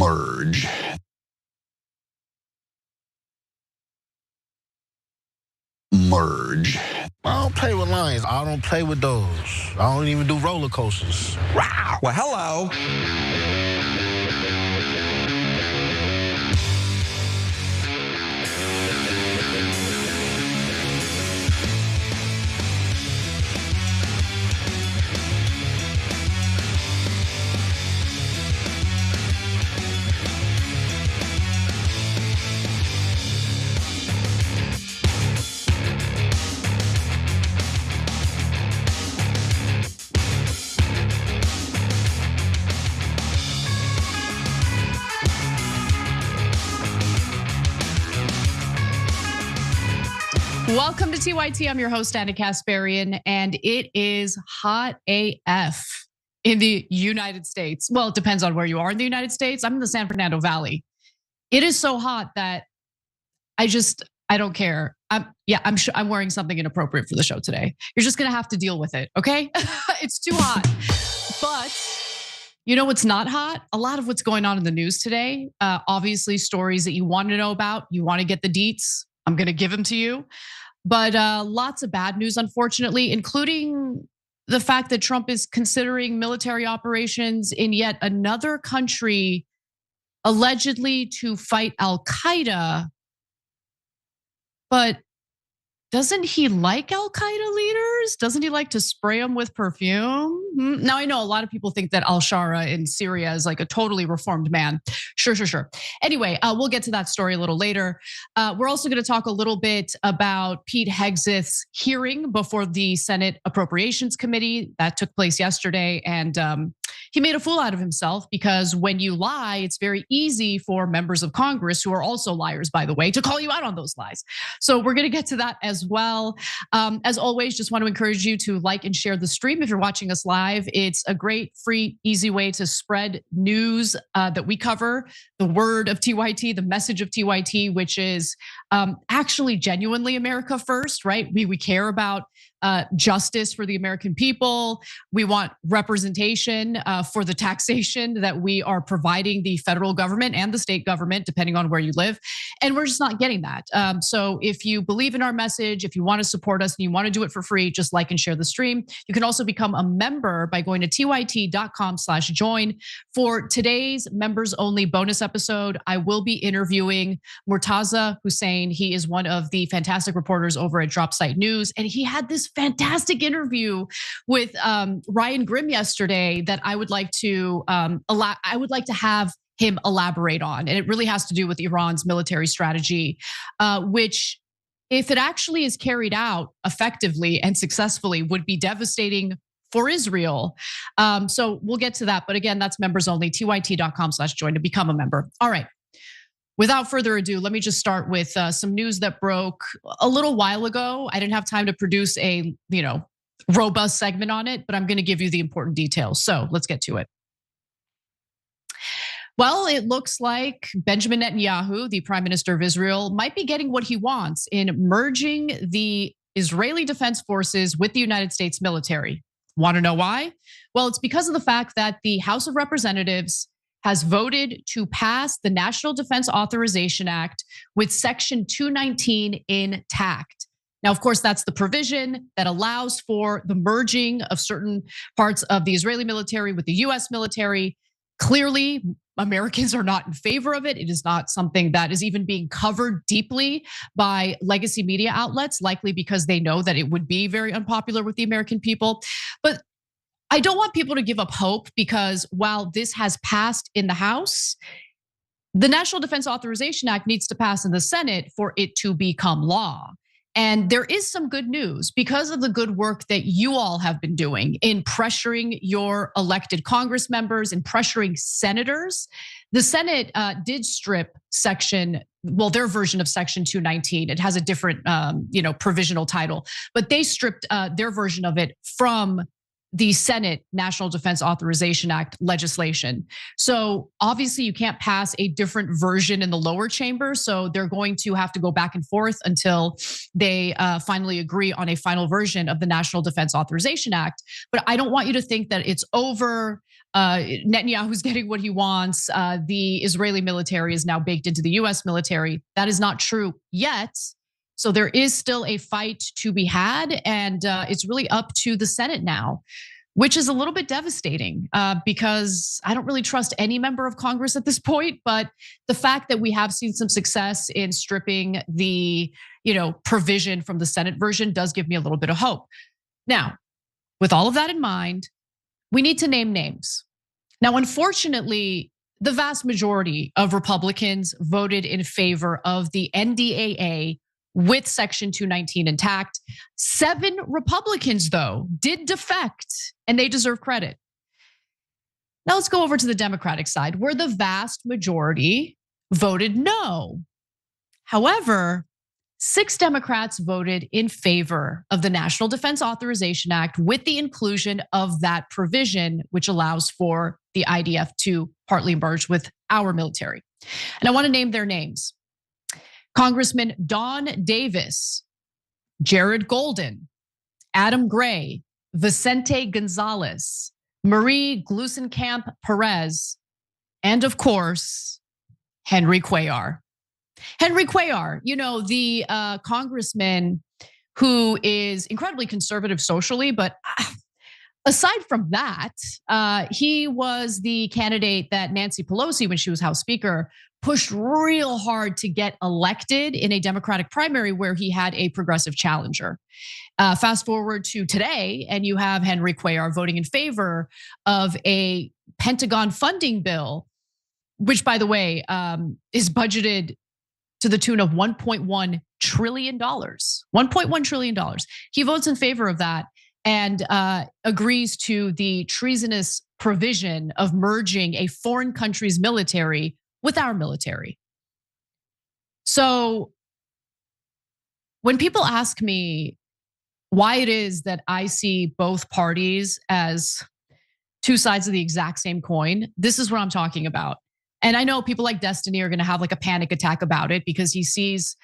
merge. Merge. I don't play with lions. I don't play with those. I don't even do roller coasters. Wow. Well, hello. Welcome to TYT. I'm your host, Anna Kasparian, and it is hot AF in the United States. Well, it depends on where you are in the United States. I'm in the San Fernando Valley. It is so hot that I don't care. I'm wearing something inappropriate for the show today. You're just gonna have to deal with it, okay? It's too hot. But you know what's not hot? A lot of what's going on in the news today. Obviously, stories that you want to know about. You want to get the deets. I'm gonna give them to you. But lots of bad news, unfortunately, including the fact that Trump is considering military operations in yet another country, allegedly to fight Al-Qaeda. But doesn't he like Al-Qaeda leaders? Doesn't he like to spray them with perfume? Now, I know a lot of people think that al-Shara in Syria is like a totally reformed man. Sure. Anyway, we'll get to that story a little later. We're also gonna talk a little bit about Pete Hegseth's hearing before the Senate Appropriations Committee that took place yesterday. And he made a fool out of himself because when you lie, it's very easy for members of Congress, who are also liars, by the way, to call you out on those lies. So we're gonna get to that as well. As always, just want to encourage you to like and share the stream if you're watching us live. It's a great, free, easy way to spread news that we cover, the word of TYT, the message of TYT, which is actually genuinely America first, right? We care about justice for the American people. We want representation for the taxation that we are providing the federal government and the state government, depending on where you live. And we're just not getting that. So if you believe in our message, if you want to support us and you want to do it for free, just like and share the stream. You can also become a member by going to tyt.com/join. For today's members only bonus episode, I will be interviewing Murtaza Hussein. He is one of the fantastic reporters over at Drop Site News. And he had this fantastic interview with Ryan Grimm yesterday that I would like to have him elaborate on. And it really has to do with Iran's military strategy, which, if it actually is carried out effectively and successfully, would be devastating for Israel. So we'll get to that. But again, that's members only, tyt.com/join to become a member. All right. Without further ado, let me just start with some news that broke a little while ago. I didn't have time to produce a robust segment on it, but I'm gonna give you the important details. So let's get to it. Well, it looks like Benjamin Netanyahu, the prime minister of Israel, might be getting what he wants in merging the Israeli Defense Forces with the United States military. Want to know why? Well, it's because of the fact that the House of Representatives has voted to pass the National Defense Authorization Act with Section 219 intact. Now, of course, that's the provision that allows for the merging of certain parts of the Israeli military with the US military. Clearly, Americans are not in favor of it. It is not something that is even being covered deeply by legacy media outlets, likely because they know that it would be very unpopular with the American people. But I don't want people to give up hope, because while this has passed in the House, the National Defense Authorization Act needs to pass in the Senate for it to become law. And there is some good news because of the good work that you all have been doing in pressuring your elected Congress members and pressuring senators. The Senate did strip their version of Section 219. It has a different, provisional title, but they stripped their version of it from the Senate National Defense Authorization Act legislation. So obviously you can't pass a different version in the lower chamber. So they're going to have to go back and forth until they finally agree on a final version of the National Defense Authorization Act. But I don't want you to think that it's over. Netanyahu's getting what he wants. The Israeli military is now baked into the US military. That is not true yet. So there is still a fight to be had, and it's really up to the Senate now, which is a little bit devastating because I don't really trust any member of Congress at this point. But the fact that we have seen some success in stripping the provision from the Senate version does give me a little bit of hope. Now, with all of that in mind, we need to name names. Now, unfortunately, the vast majority of Republicans voted in favor of the NDAA with Section 219 intact. 7 Republicans, though, did defect, and they deserve credit. Now let's go over to the Democratic side, where the vast majority voted no. However, 6 Democrats voted in favor of the National Defense Authorization Act with the inclusion of that provision, which allows for the IDF to partly merge with our military. And I want to name their names. Congressman Don Davis, Jared Golden, Adam Gray, Vicente Gonzalez, Marie Gluesenkamp Perez, and of course, Henry Cuellar. Henry Cuellar, the congressman who is incredibly conservative socially, but aside from that, he was the candidate that Nancy Pelosi, when she was House Speaker, pushed real hard to get elected in a Democratic primary where he had a progressive challenger. Fast forward to today, and you have Henry Cuellar voting in favor of a Pentagon funding bill, which, by the way, is budgeted to the tune of $1.1 trillion. $1.1 trillion. He votes in favor of that and agrees to the treasonous provision of merging a foreign country's military with our military. So when people ask me why it is that I see both parties as 2 sides of the exact same coin, this is what I'm talking about. And I know people like Destiny are gonna have like a panic attack about it because he sees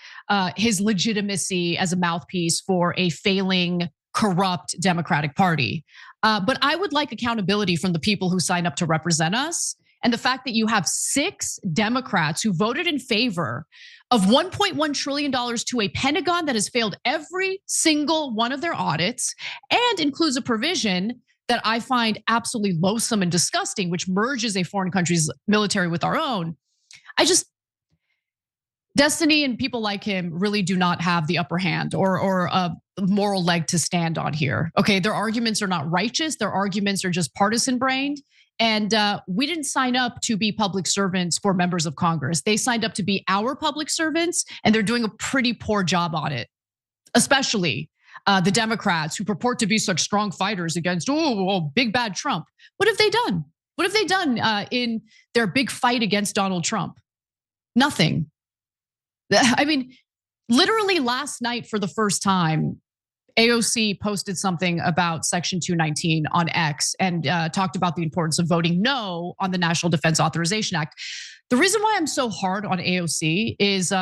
his legitimacy as a mouthpiece for a failing, corrupt Democratic Party. But I would like accountability from the people who signed up to represent us. And the fact that you have 6 Democrats who voted in favor of $1.1 trillion to a Pentagon that has failed every single one of their audits and includes a provision that I find absolutely loathsome and disgusting, which merges a foreign country's military with our own. Destiny and people like him really do not have the upper hand or a moral leg to stand on here. Okay, their arguments are not righteous. Their arguments are just partisan brained. And we didn't sign up to be public servants for members of Congress. They signed up to be our public servants, and they're doing a pretty poor job on it, especially the Democrats who purport to be such strong fighters against, big bad Trump. What have they done? What have they done in their big fight against Donald Trump? Nothing. I mean, literally last night for the first time, AOC posted something about Section 219 on X and talked about the importance of voting no on the National Defense Authorization Act. The reason why I'm so hard on AOC is,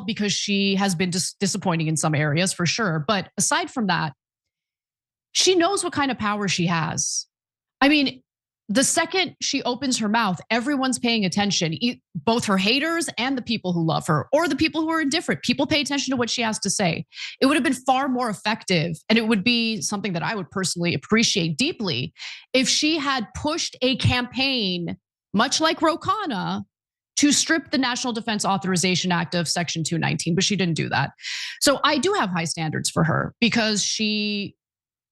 because she has been disappointing in some areas for sure. But aside from that, she knows what kind of power she has. I mean, the second she opens her mouth, everyone's paying attention, both her haters and the people who love her or the people who are indifferent. People pay attention to what she has to say. It would have been far more effective, and it would be something that I would personally appreciate deeply if she had pushed a campaign, much like Ro Khanna, to strip the National Defense Authorization Act of Section 219, but she didn't do that. So I do have high standards for her because she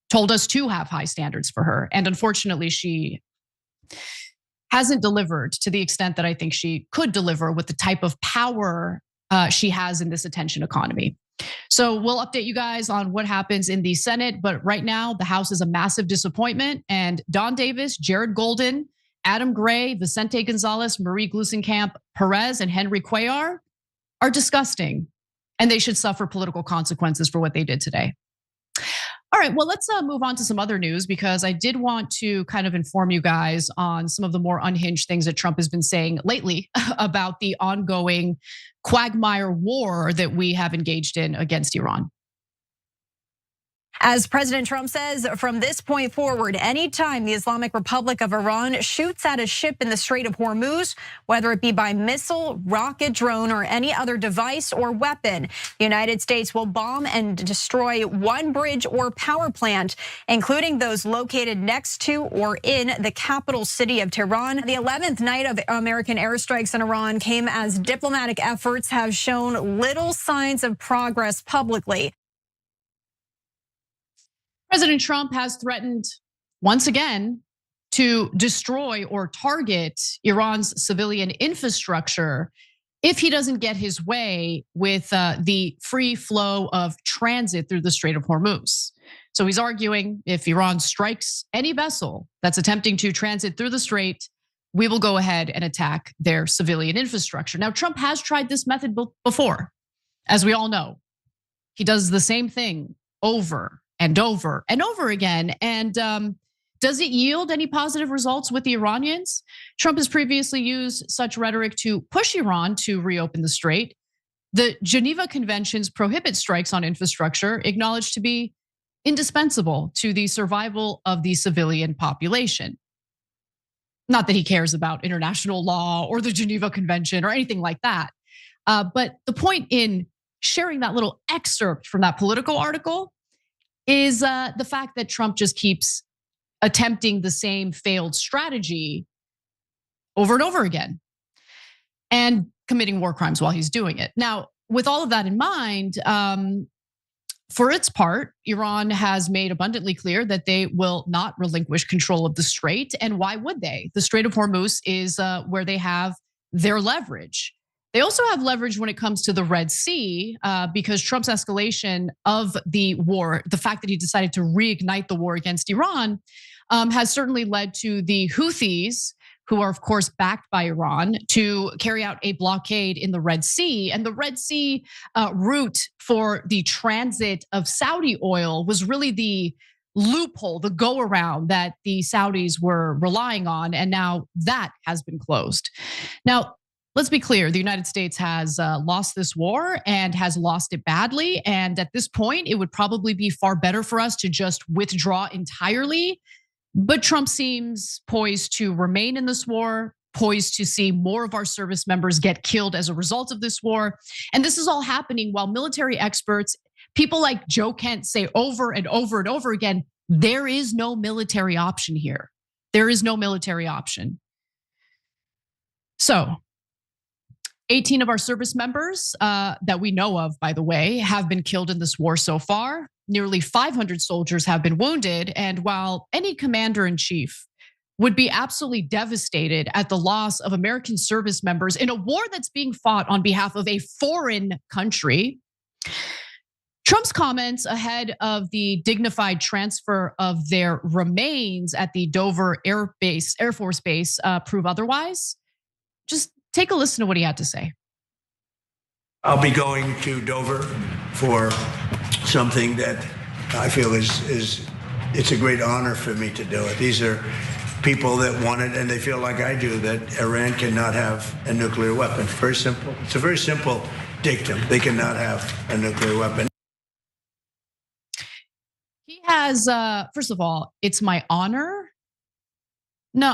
told us to have high standards for her. And unfortunately, she hasn't delivered to the extent that I think she could deliver with the type of power she has in this attention economy. So we'll update you guys on what happens in the Senate, but right now the House is a massive disappointment, and Don Davis, Jared Golden, Adam Gray, Vicente Gonzalez, Marie Gluesenkamp Perez, and Henry Cuellar are disgusting, and they should suffer political consequences for what they did today. All right, well, let's move on to some other news because I did want to kind of inform you guys on some of the more unhinged things that Trump has been saying lately about the ongoing quagmire war that we have engaged in against Iran. As President Trump says, from this point forward, anytime the Islamic Republic of Iran shoots at a ship in the Strait of Hormuz, whether it be by missile, rocket, drone, or any other device or weapon, the United States will bomb and destroy one bridge or power plant, including those located next to or in the capital city of Tehran. The 11th night of American airstrikes in Iran came as diplomatic efforts have shown little signs of progress publicly. President Trump has threatened once again to destroy or target Iran's civilian infrastructure if he doesn't get his way with the free flow of transit through the Strait of Hormuz. So he's arguing if Iran strikes any vessel that's attempting to transit through the strait, we will go ahead and attack their civilian infrastructure. Now, Trump has tried this method before, as we all know. He does the same thing over and over and over again. And does it yield any positive results with the Iranians? Trump has previously used such rhetoric to push Iran to reopen the strait. The Geneva Conventions prohibit strikes on infrastructure, acknowledged to be indispensable to the survival of the civilian population. Not that he cares about international law or the Geneva Convention or anything like that. But the point in sharing that little excerpt from that Politico article is the fact that Trump just keeps attempting the same failed strategy over and over again and committing war crimes while he's doing it. Now, with all of that in mind, for its part, Iran has made abundantly clear that they will not relinquish control of the strait. And why would they? The Strait of Hormuz is where they have their leverage. They also have leverage when it comes to the Red Sea because Trump's escalation of the war, the fact that he decided to reignite the war against Iran, has certainly led to the Houthis, who are of course backed by Iran, to carry out a blockade in the Red Sea. And the Red Sea route for the transit of Saudi oil was really the loophole, the go around that the Saudis were relying on. And now that has been closed. Now, let's be clear, the United States has lost this war and has lost it badly. And at this point, it would probably be far better for us to just withdraw entirely. But Trump seems poised to remain in this war, poised to see more of our service members get killed as a result of this war. And this is all happening while military experts, people like Joe Kent, say over and over and over again, there is no military option here. There is no military option. So 18 of our service members that we know of, by the way, have been killed in this war so far. Nearly 500 soldiers have been wounded. And while any commander in chief would be absolutely devastated at the loss of American service members in a war that's being fought on behalf of a foreign country, Trump's comments ahead of the dignified transfer of their remains at the Dover Air Force Base prove otherwise. Just take a listen to what he had to say. I'll be going to Dover for something that I feel is it's a great honor for me to do it. These are people that want it, and they feel like I do, that Iran cannot have a nuclear weapon. Very simple. It's a very simple dictum. They cannot have a nuclear weapon. He has, first of all, it's my honor. No,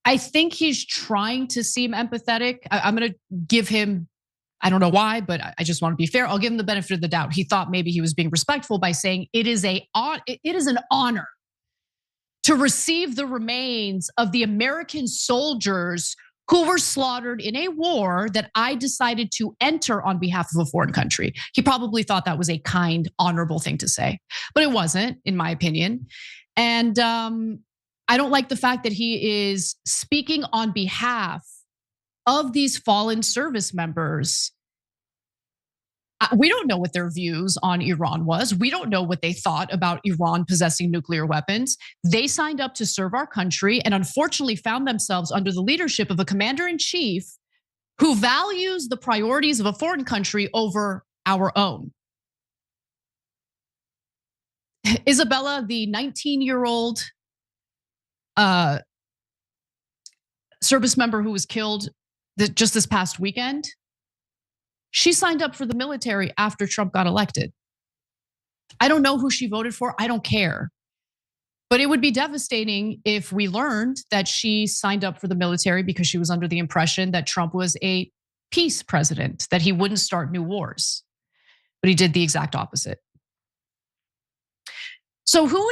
I think he's trying to seem empathetic. I'm gonna give him, I don't know why, but I just want to be fair. I'll give him the benefit of the doubt. He thought maybe he was being respectful by saying it is an honor to receive the remains of the American soldiers who were slaughtered in a war that I decided to enter on behalf of a foreign country. He probably thought that was a kind, honorable thing to say, but it wasn't, in my opinion. And I don't like the fact that he is speaking on behalf of these fallen service members. We don't know what their views on Iran was. We don't know what they thought about Iran possessing nuclear weapons. They signed up to serve our country and unfortunately found themselves under the leadership of a commander-in-chief who values the priorities of a foreign country over our own. Isabella, the 19-year-old service member who was killed just this past weekend, she signed up for the military after Trump got elected. I don't know who she voted for. I don't care. But it would be devastating if we learned that she signed up for the military because she was under the impression that Trump was a peace president, that he wouldn't start new wars. But he did the exact opposite. So who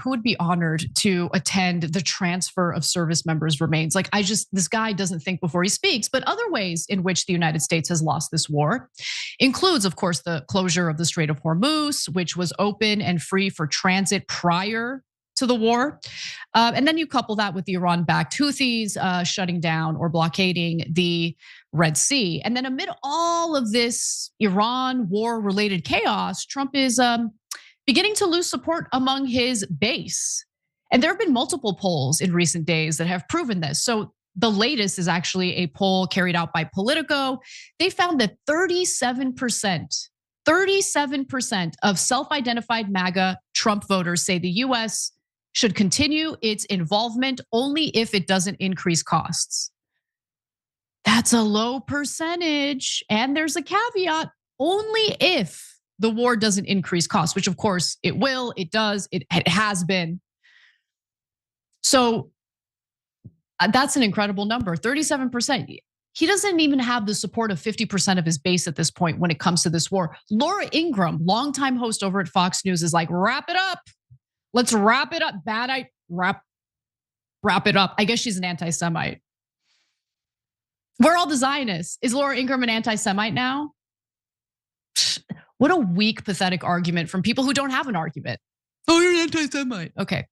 would be honored to attend the transfer of service members' remains? Like, this guy doesn't think before he speaks. But other ways in which the United States has lost this war includes, of course, the closure of the Strait of Hormuz, which was open and free for transit prior to the war. And then you couple that with the Iran-backed Houthis shutting down or blockading the Red Sea. And then amid all of this Iran war-related chaos, Trump is beginning to lose support among his base. And there have been multiple polls in recent days that have proven this. So the latest is actually a poll carried out by Politico. They found that 37% of self-identified MAGA Trump voters say the US should continue its involvement only if it doesn't increase costs. That's a low percentage. And there's a caveat, only if the war doesn't increase costs, which of course it will, it does, it has been. So that's an incredible number, 37%. He doesn't even have the support of 50% of his base at this point when it comes to this war. Laura Ingraham, longtime host over at Fox News, is like, wrap it up. Let's wrap it up. Wrap it up. I guess she's an anti-Semite. We're all the Zionists. Is Laura Ingraham an anti-Semite now? What a weak, pathetic argument from people who don't have an argument. Oh, you're an anti-Semite. Okay.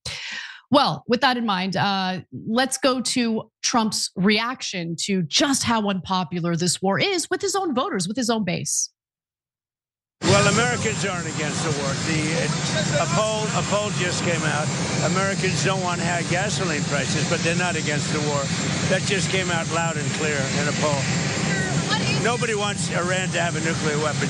Well, with that in mind, let's go to Trump's reaction to just how unpopular this war is with his own voters, with his own base. Well, Americans aren't against the war. A poll just came out. Americans don't want high gasoline prices, but they're not against the war. That just came out loud and clear in a poll. Nobody wants Iran to have a nuclear weapon.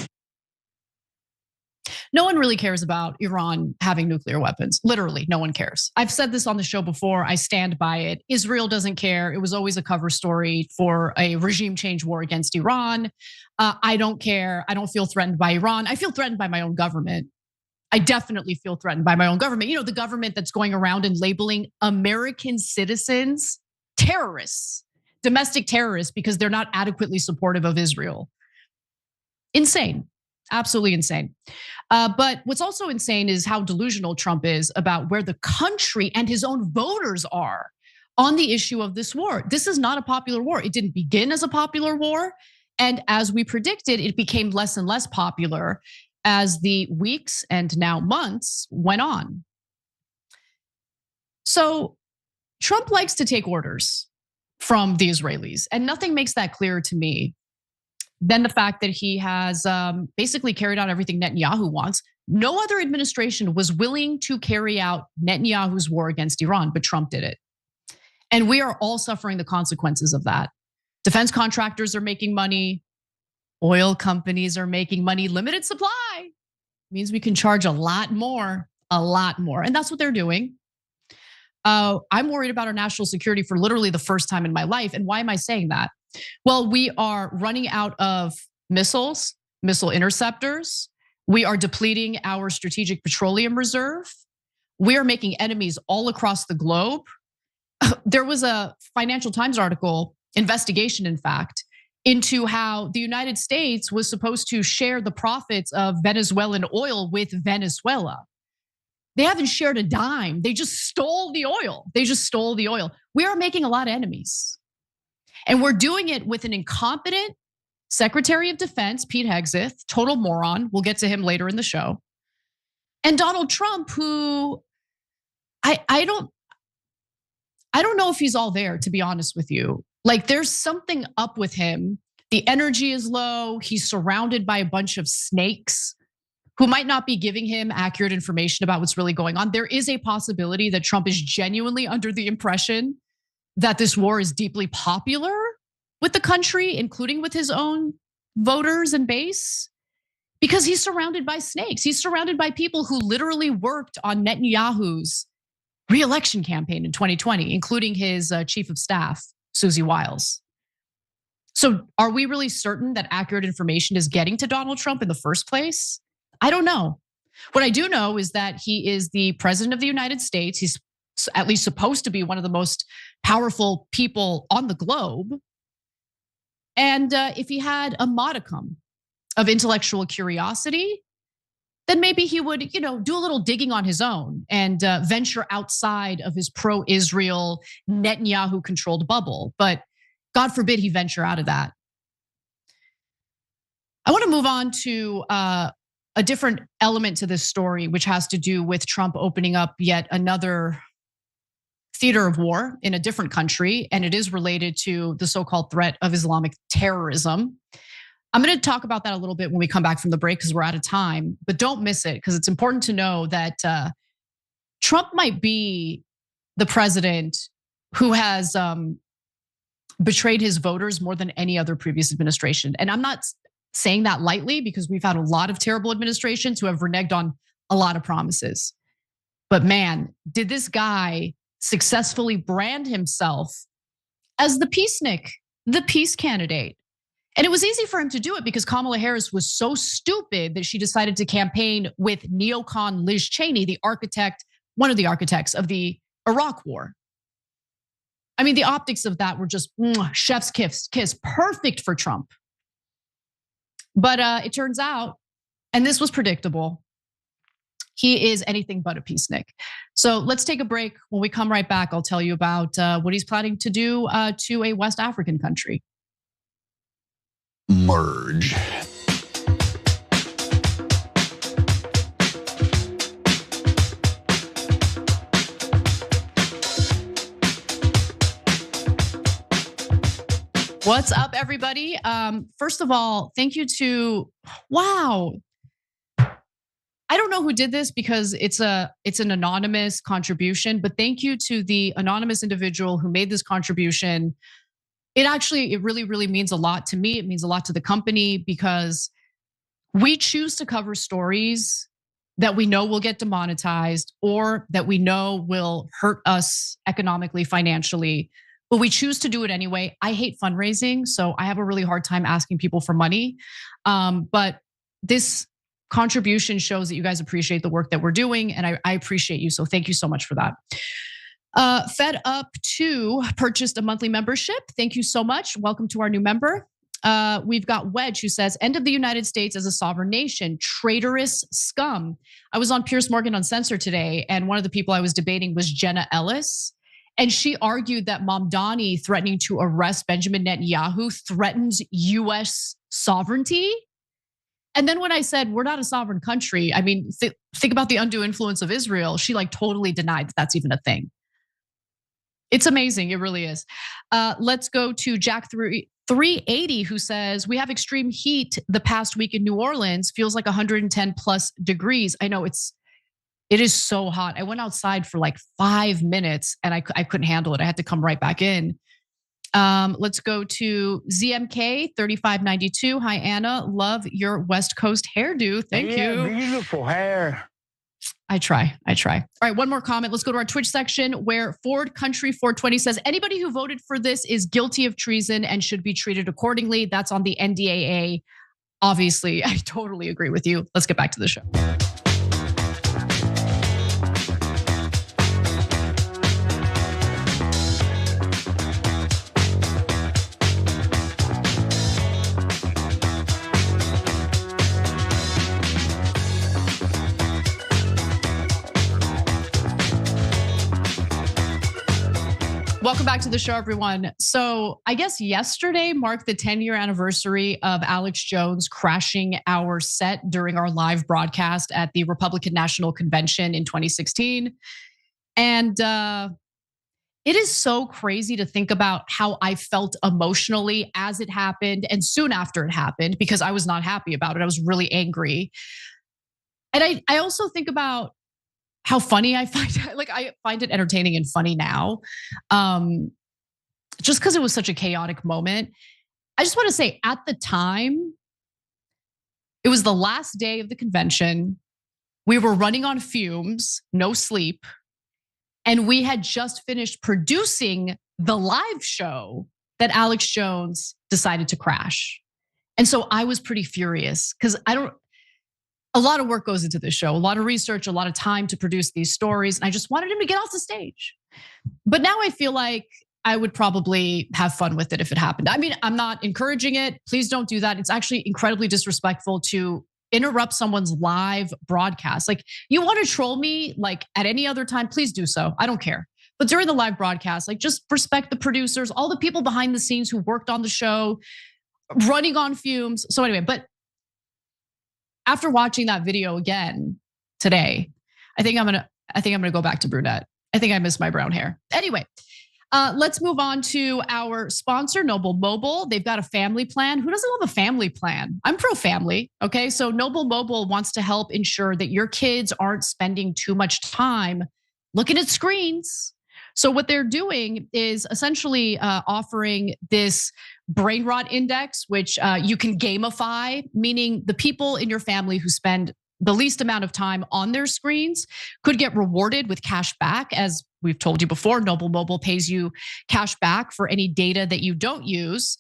No one really cares about Iran having nuclear weapons. Literally, no one cares. I've said this on the show before. I stand by it. Israel doesn't care. It was always a cover story for a regime change war against Iran. I don't care. I don't feel threatened by Iran. I feel threatened by my own government. I definitely feel threatened by my own government. You know, the government that's going around and labeling American citizens terrorists, domestic terrorists, because they're not adequately supportive of Israel. Insane. Absolutely insane. But what's also insane is how delusional Trump is about where the country and his own voters are on the issue of this war. This is not a popular war. It didn't begin as a popular war. And as we predicted, it became less and less popular as the weeks and now months went on. So Trump likes to take orders from the Israelis, and nothing makes that clearer to me than the fact that he has basically carried out everything Netanyahu wants. No other administration was willing to carry out Netanyahu's war against Iran, but Trump did it. And we are all suffering the consequences of that. Defense contractors are making money. Oil companies are making money. Limited supply means we can charge a lot more. And that's what they're doing. I'm worried about our national security for literally the first time in my life. And why am I saying that? Well, we are running out of missiles, missile interceptors. We are depleting our strategic petroleum reserve. We are making enemies all across the globe. There was a Financial Times article, investigation in fact, into how the United States was supposed to share the profits of Venezuelan oil with Venezuela. They haven't shared a dime. They just stole the oil. We are making a lot of enemies. And we're doing it with an incompetent Secretary of Defense, Pete Hegseth, total moron. We'll get to him later in the show. And Donald Trump, who I don't know if he's all there, to be honest with you. Like, there's something up with him. The energy is low. He's surrounded by a bunch of snakes who might not be giving him accurate information about what's really going on. There is a possibility that Trump is genuinely under the impression that this war is deeply popular with the country, including with his own voters and base, because he's surrounded by snakes. He's surrounded by people who literally worked on Netanyahu's re-election campaign in 2020, including his chief of staff, Susie Wiles. So are we really certain that accurate information is getting to Donald Trump in the first place? I don't know. What I do know is that he is the president of the United States. He's at least supposed to be one of the most powerful people on the globe. And if he had a modicum of intellectual curiosity, then maybe he would, do a little digging on his own and venture outside of his pro-Israel Netanyahu-controlled bubble. But God forbid he venture out of that. I want to move on to a different element to this story, which has to do with Trump opening up yet another theater of war in a different country, and it is related to the so-called threat of Islamic terrorism. I'm going to talk about that a little bit when we come back from the break because we're out of time, but don't miss it because it's important to know that Trump might be the president who has betrayed his voters more than any other previous administration. And I'm not saying that lightly because we've had a lot of terrible administrations who have reneged on a lot of promises. But man, did this guy successfully brand himself as the peacenik, the peace candidate. And it was easy for him to do it because Kamala Harris was so stupid that she decided to campaign with neocon Liz Cheney, the architect, one of the architects of the Iraq War. I mean, the optics of that were just chef's kiss, perfect for Trump. But it turns out, and this was predictable, he is anything but a peacenik. So let's take a break. When we come right back, I'll tell you about what he's planning to do to a West African country. Merge. What's up, everybody? First of all, thank you to, wow. I don't know who did this because it's an anonymous contribution, but thank you to the anonymous individual who made this contribution. It really, really means a lot to me. It means a lot to the company because we choose to cover stories that we know will get demonetized or that we know will hurt us economically, financially, but we choose to do it anyway. I hate fundraising, so I have a really hard time asking people for money. But this contribution shows that you guys appreciate the work that we're doing, and I appreciate you. So thank you so much for that. Fed Up 2 purchased a monthly membership. Thank you so much. Welcome to our new member. We've got Wedge who says, end of the United States as a sovereign nation, traitorous scum. I was on Piers Morgan Uncensored today, and one of the people I was debating was Jenna Ellis. And she argued that Mamdani threatening to arrest Benjamin Netanyahu threatens US sovereignty. And then when I said, we're not a sovereign country, I mean, think about the undue influence of Israel. She totally denied that that's even a thing. It's amazing, it really is. Let's go to Jack 380 who says, we have extreme heat the past week in New Orleans, feels like 110 plus degrees. I know it is so hot. I went outside for like 5 minutes and I couldn't handle it. I had to come right back in. Let's go to ZMK 3592. Hi, Anna. Love your West Coast hairdo. Thank you. Beautiful hair. I try. All right, one more comment. Let's go to our Twitch section where Ford Country 420 says, anybody who voted for this is guilty of treason and should be treated accordingly. That's on the NDAA. Obviously, I totally agree with you. Let's get back to the show. Welcome back to the show, everyone. So I guess yesterday marked the 10-year anniversary of Alex Jones crashing our set during our live broadcast at the Republican National Convention in 2016. And it is so crazy to think about how I felt emotionally as it happened and soon after it happened, because I was not happy about it. I was really angry. And I also think about how funny I find it. Like, I find it entertaining and funny now. Just because it was such a chaotic moment. I just want to say, at the time, it was the last day of the convention. We were running on fumes, no sleep. And we had just finished producing the live show that Alex Jones decided to crash. And so I was pretty furious because a lot of work goes into this show, a lot of research, a lot of time to produce these stories. And I just wanted him to get off the stage. But now I feel like I would probably have fun with it if it happened. I mean, I'm not encouraging it. Please don't do that. It's actually incredibly disrespectful to interrupt someone's live broadcast. Like, you want to troll me like at any other time, please do so. I don't care. But during the live broadcast, like, just respect the producers, all the people behind the scenes who worked on the show, running on fumes. So anyway, but after watching that video again today, I think I'm gonna go back to brunette. I think I miss my brown hair. Anyway, let's move on to our sponsor, Noble Mobile. They've got a family plan. Who doesn't love a family plan? I'm pro family, okay? So Noble Mobile wants to help ensure that your kids aren't spending too much time looking at screens. So what they're doing is essentially offering this brain rot index, which you can gamify, meaning the people in your family who spend the least amount of time on their screens could get rewarded with cash back. As we've told you before, Noble Mobile pays you cash back for any data that you don't use.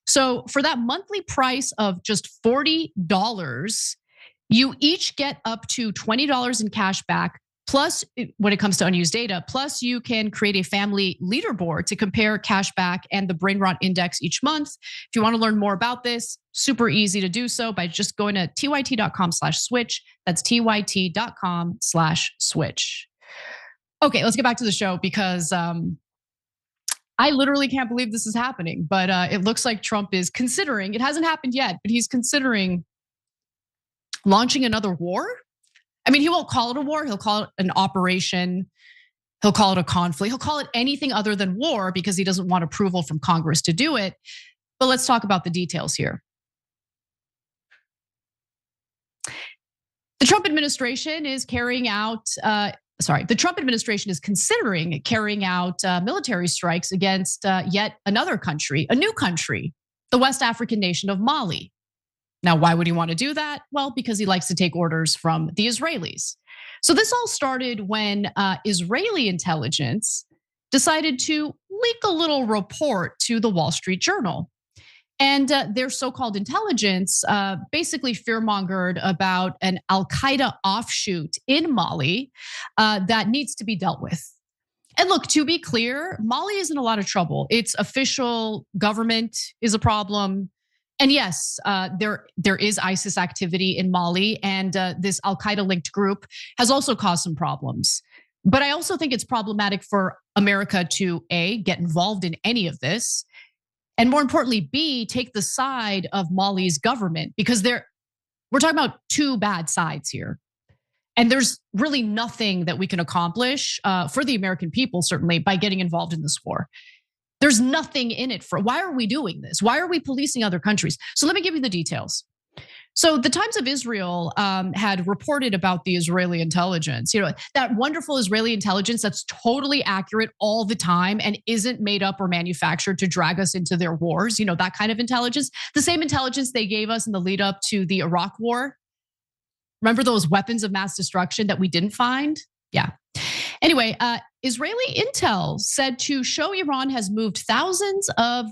So for that monthly price of just $40, you each get up to $20 in cash back. Plus, when it comes to unused data, plus you can create a family leaderboard to compare cashback and the brain rot index each month. If you want to learn more about this, super easy to do so by just going to tyt.com/switch. That's tyt.com/switch. Okay, let's get back to the show because I literally can't believe this is happening. But it looks like Trump is considering, it hasn't happened yet, but he's considering launching another war. I mean, he won't call it a war. He'll call it an operation. He'll call it a conflict. He'll call it anything other than war because he doesn't want approval from Congress to do it. But let's talk about the details here. The Trump administration is the Trump administration is considering carrying out military strikes against yet another country, a new country, the West African nation of Mali. Now, why would he want to do that? Well, because he likes to take orders from the Israelis. So this all started when Israeli intelligence decided to leak a little report to the Wall Street Journal. And their so-called intelligence basically fearmongered about an Al-Qaeda offshoot in Mali that needs to be dealt with. And look, to be clear, Mali is in a lot of trouble. Its official government is a problem. And yes, there is ISIS activity in Mali, and this Al-Qaeda linked group has also caused some problems. But I also think it's problematic for America to A, get involved in any of this, and more importantly, B, take the side of Mali's government, because we're talking about two bad sides here. And there's really nothing that we can accomplish for the American people, certainly, by getting involved in this war. There's nothing in it why are we doing this? Why are we policing other countries? So let me give you the details. So the Times of Israel had reported about the Israeli intelligence, that wonderful Israeli intelligence that's totally accurate all the time and isn't made up or manufactured to drag us into their wars, that kind of intelligence. The same intelligence they gave us in the lead up to the Iraq war. Remember those weapons of mass destruction that we didn't find? Yeah. Anyway, Israeli intel said to show Iran has moved thousands of,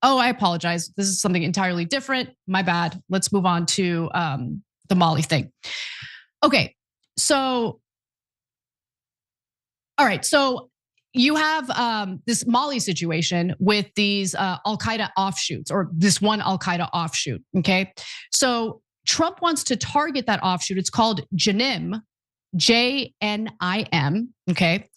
I apologize. This is something entirely different. My bad. Let's move on to the Mali thing. Okay, so, all right. So you have this Mali situation with these Al-Qaeda offshoots, or this one Al-Qaeda offshoot, okay? So Trump wants to target that offshoot. It's called JNIM, JNIM, okay?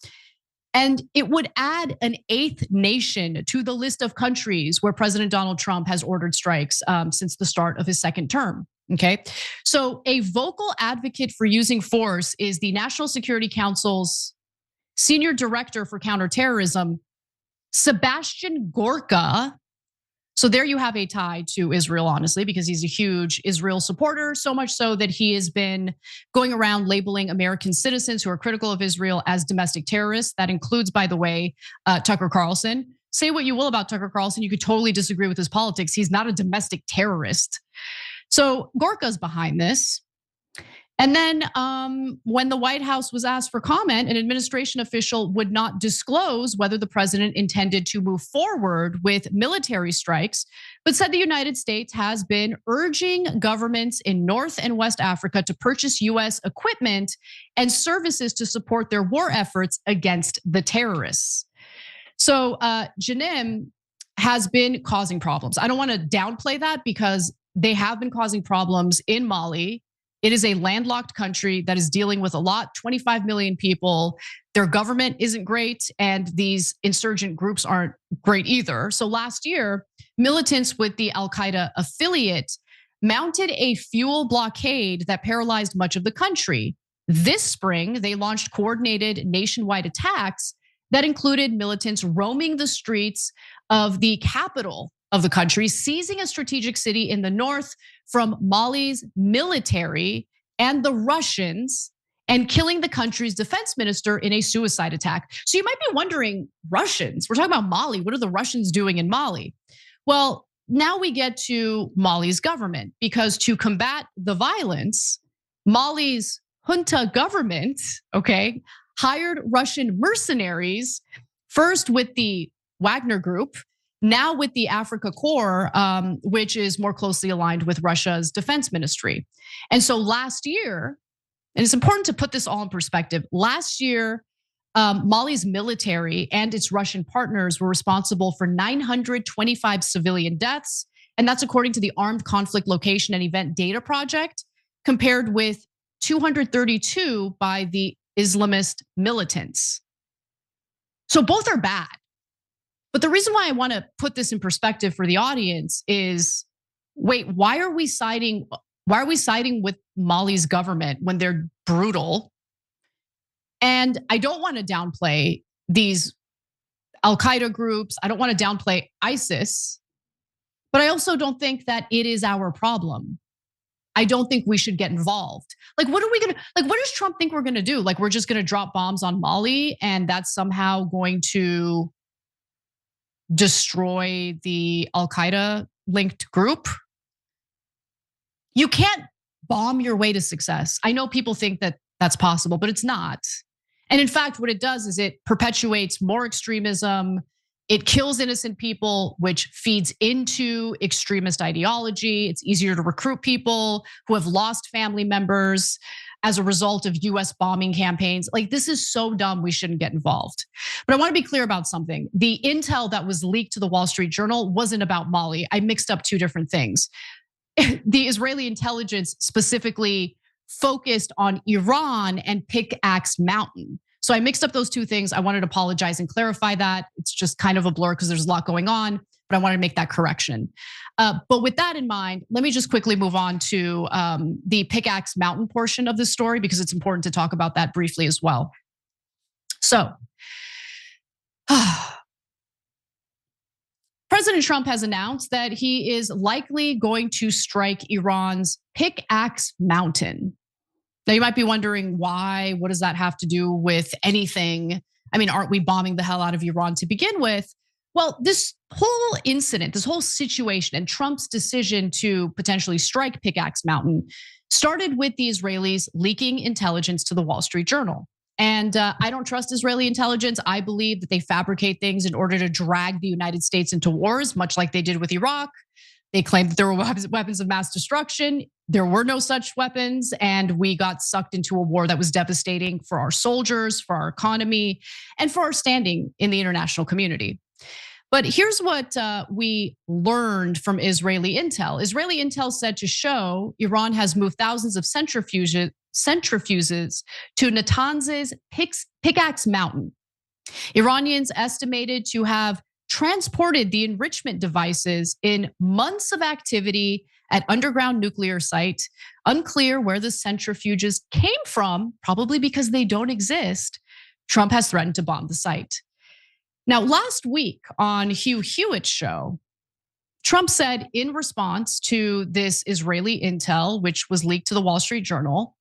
And it would add an 8th nation to the list of countries where President Donald Trump has ordered strikes since the start of his second term, okay? So a vocal advocate for using force is the National Security Council's senior director for counterterrorism, Sebastian Gorka. So there you have a tie to Israel, honestly, because he's a huge Israel supporter, so much so that he has been going around labeling American citizens who are critical of Israel as domestic terrorists. That includes, by the way, Tucker Carlson. Say what you will about Tucker Carlson, you could totally disagree with his politics. He's not a domestic terrorist. So Gorka's behind this. And then when the White House was asked for comment, an administration official would not disclose whether the president intended to move forward with military strikes, but said the United States has been urging governments in North and West Africa to purchase US equipment and services to support their war efforts against the terrorists. So Janim has been causing problems. I don't want to downplay that because they have been causing problems in Mali. It is a landlocked country that is dealing with a lot, 25 million people. Their government isn't great, and these insurgent groups aren't great either. So last year, militants with the Al-Qaeda affiliate mounted a fuel blockade that paralyzed much of the country. This spring, they launched coordinated nationwide attacks that included militants roaming the streets of the capital of the country, seizing a strategic city in the north from Mali's military and the Russians, and killing the country's defense minister in a suicide attack. So you might be wondering, Russians, we're talking about Mali, what are the Russians doing in Mali? Well, now we get to Mali's government, because to combat the violence, Mali's junta government, okay, hired Russian mercenaries, first with the Wagner Group, now with the Africa Corps, which is more closely aligned with Russia's defense ministry. And so last year, and it's important to put this all in perspective, last year, Mali's military and its Russian partners were responsible for 925 civilian deaths. And that's according to the Armed Conflict Location and Event Data Project, compared with 232 by the Islamist militants. So both are bad. But the reason why I want to put this in perspective for the audience is, wait, why are we siding with Mali's government when they're brutal? And I don't want to downplay these Al-Qaeda groups. I don't want to downplay ISIS, but I also don't think that it is our problem. I don't think we should get involved. Like, what does Trump think we're gonna do? Like, we're just gonna drop bombs on Mali and that's somehow going to destroy the Al-Qaeda linked group? You can't bomb your way to success. I know people think that that's possible, but it's not. And in fact, what it does is it perpetuates more extremism. It kills innocent people, which feeds into extremist ideology. It's easier to recruit people who have lost family members as a result of US bombing campaigns. Like, this is so dumb, we shouldn't get involved. But I want to be clear about something. The intel that was leaked to the Wall Street Journal wasn't about Mali. I mixed up two different things. The Israeli intelligence specifically focused on Iran and Pickaxe Mountain. So I mixed up those two things. I wanted to apologize and clarify that. It's just kind of a blur because there's a lot going on, but I wanted to make that correction. But with that in mind, let me just quickly move on to the Pickaxe Mountain portion of this story, because it's important to talk about that briefly as well. So, President Trump has announced that he is likely going to strike Iran's Pickaxe Mountain. Now you might be wondering why, what does that have to do with anything? I mean, aren't we bombing the hell out of Iran to begin with? Well, this whole incident, this whole situation, and Trump's decision to potentially strike Pickaxe Mountain started with the Israelis leaking intelligence to the Wall Street Journal. And I don't trust Israeli intelligence. I believe that they fabricate things in order to drag the United States into wars, much like they did with Iraq. They claimed that there were weapons of mass destruction. There were no such weapons, and we got sucked into a war that was devastating for our soldiers, for our economy, and for our standing in the international community. But here's what we learned from Israeli intel. Israeli intel said to show Iran has moved thousands of centrifuges to Natanz's Pickaxe Mountain. Iranians estimated to have transported the enrichment devices in months of activity at underground nuclear site. Unclear where the centrifuges came from, probably because they don't exist. Trump has threatened to bomb the site. Now, last week on Hugh Hewitt's show, Trump said in response to this Israeli intel, which was leaked to the Wall Street Journal,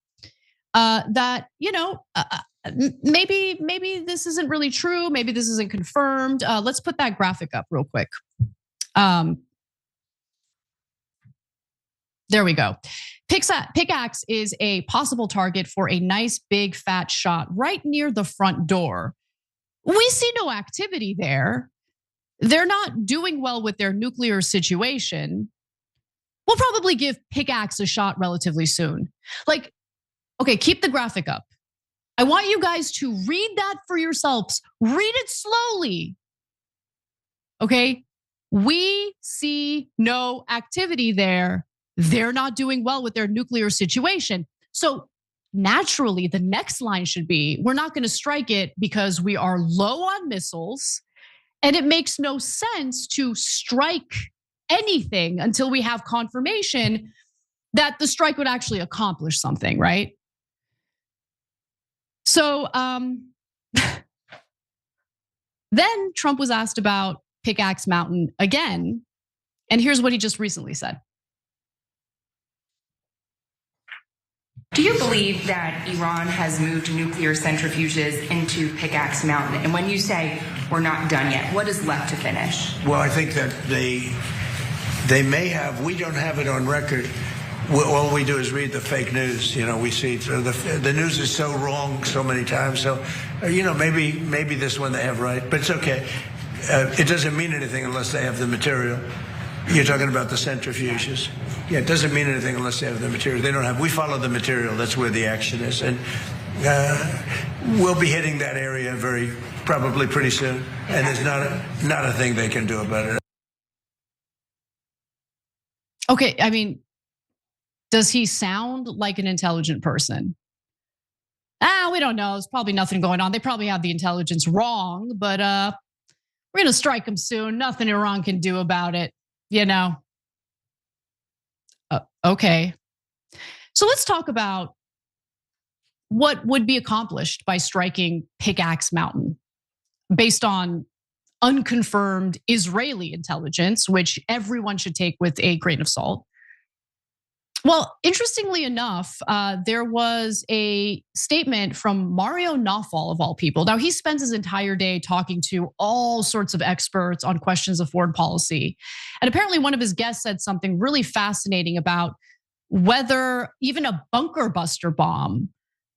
that maybe this isn't really true. Maybe this isn't confirmed. Let's put that graphic up real quick. There we go. Pickaxe is a possible target for a nice big fat shot right near the front door. We see no activity there. They're not doing well with their nuclear situation. We'll probably give Pickaxe a shot relatively soon. Like, okay, keep the graphic up. I want you guys to read that for yourselves. Read it slowly. Okay? We see no activity there. They're not doing well with their nuclear situation. So naturally, the next line should be, we're not gonna strike it because we are low on missiles, and it makes no sense to strike anything until we have confirmation that the strike would actually accomplish something, right? So then Trump was asked about Pickaxe Mountain again, and here's what he just recently said. Do you believe that Iran has moved nuclear centrifuges into Pickaxe Mountain? And when you say we're not done yet, what is left to finish? Well, I think that they may have. We don't have it on record. All we do is read the fake news. We see the news is so wrong so many times. So, maybe this one they have right, but it's okay. It doesn't mean anything unless they have the material. You're talking about the centrifuges. Yeah, it doesn't mean anything unless they have the material. They don't have. We follow the material. That's where the action is, and we'll be hitting that area probably pretty soon. And there's not a thing they can do about it. Okay, I mean, does he sound like an intelligent person? We don't know. There's probably nothing going on. They probably have the intelligence wrong, but we're gonna strike them soon. Nothing Iran can do about it, Okay. So let's talk about what would be accomplished by striking Pickaxe Mountain based on unconfirmed Israeli intelligence, which everyone should take with a grain of salt. Well, interestingly enough, there was a statement from Mario Nawfal, of all people. Now, he spends his entire day talking to all sorts of experts on questions of foreign policy. And apparently one of his guests said something really fascinating about whether even a bunker buster bomb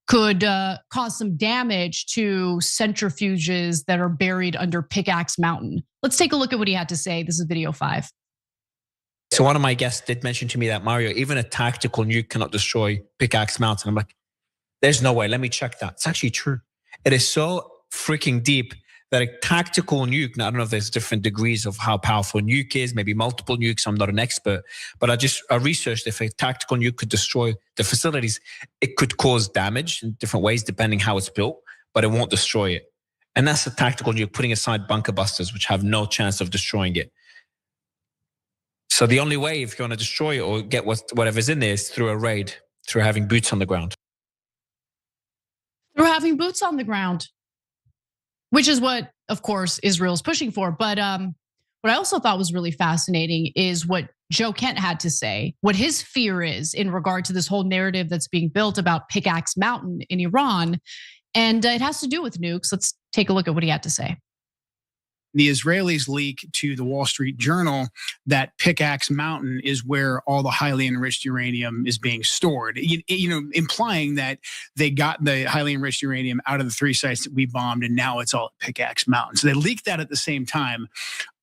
could cause some damage to centrifuges that are buried under Pickaxe Mountain. Let's take a look at what he had to say. This is video 5. So one of my guests did mention to me that, Mario, even a tactical nuke cannot destroy Pickaxe Mountain. I'm like, there's no way. Let me check that. It's actually true. It is so freaking deep that a tactical nuke, now I don't know if there's different degrees of how powerful a nuke is, maybe multiple nukes, I'm not an expert, but I researched if a tactical nuke could destroy the facilities, it could cause damage in different ways depending how it's built, but it won't destroy it. And that's a tactical nuke, putting aside bunker busters, which have no chance of destroying it. So the only way if you want to destroy it or get whatever's in there is through a raid, through having boots on the ground. Through having boots on the ground, which is what, of course, Israel's pushing for. But what I also thought was really fascinating is what Joe Kent had to say, what his fear is in regard to this whole narrative that's being built about Pickaxe Mountain in Iran. And it has to do with nukes. Let's take a look at what he had to say. The Israelis leak to the Wall Street Journal that Pickaxe Mountain is where all the highly enriched uranium is being stored, implying that they got the highly enriched uranium out of the 3 sites that we bombed, and now it's all at Pickaxe Mountain. So they leaked that at the same time.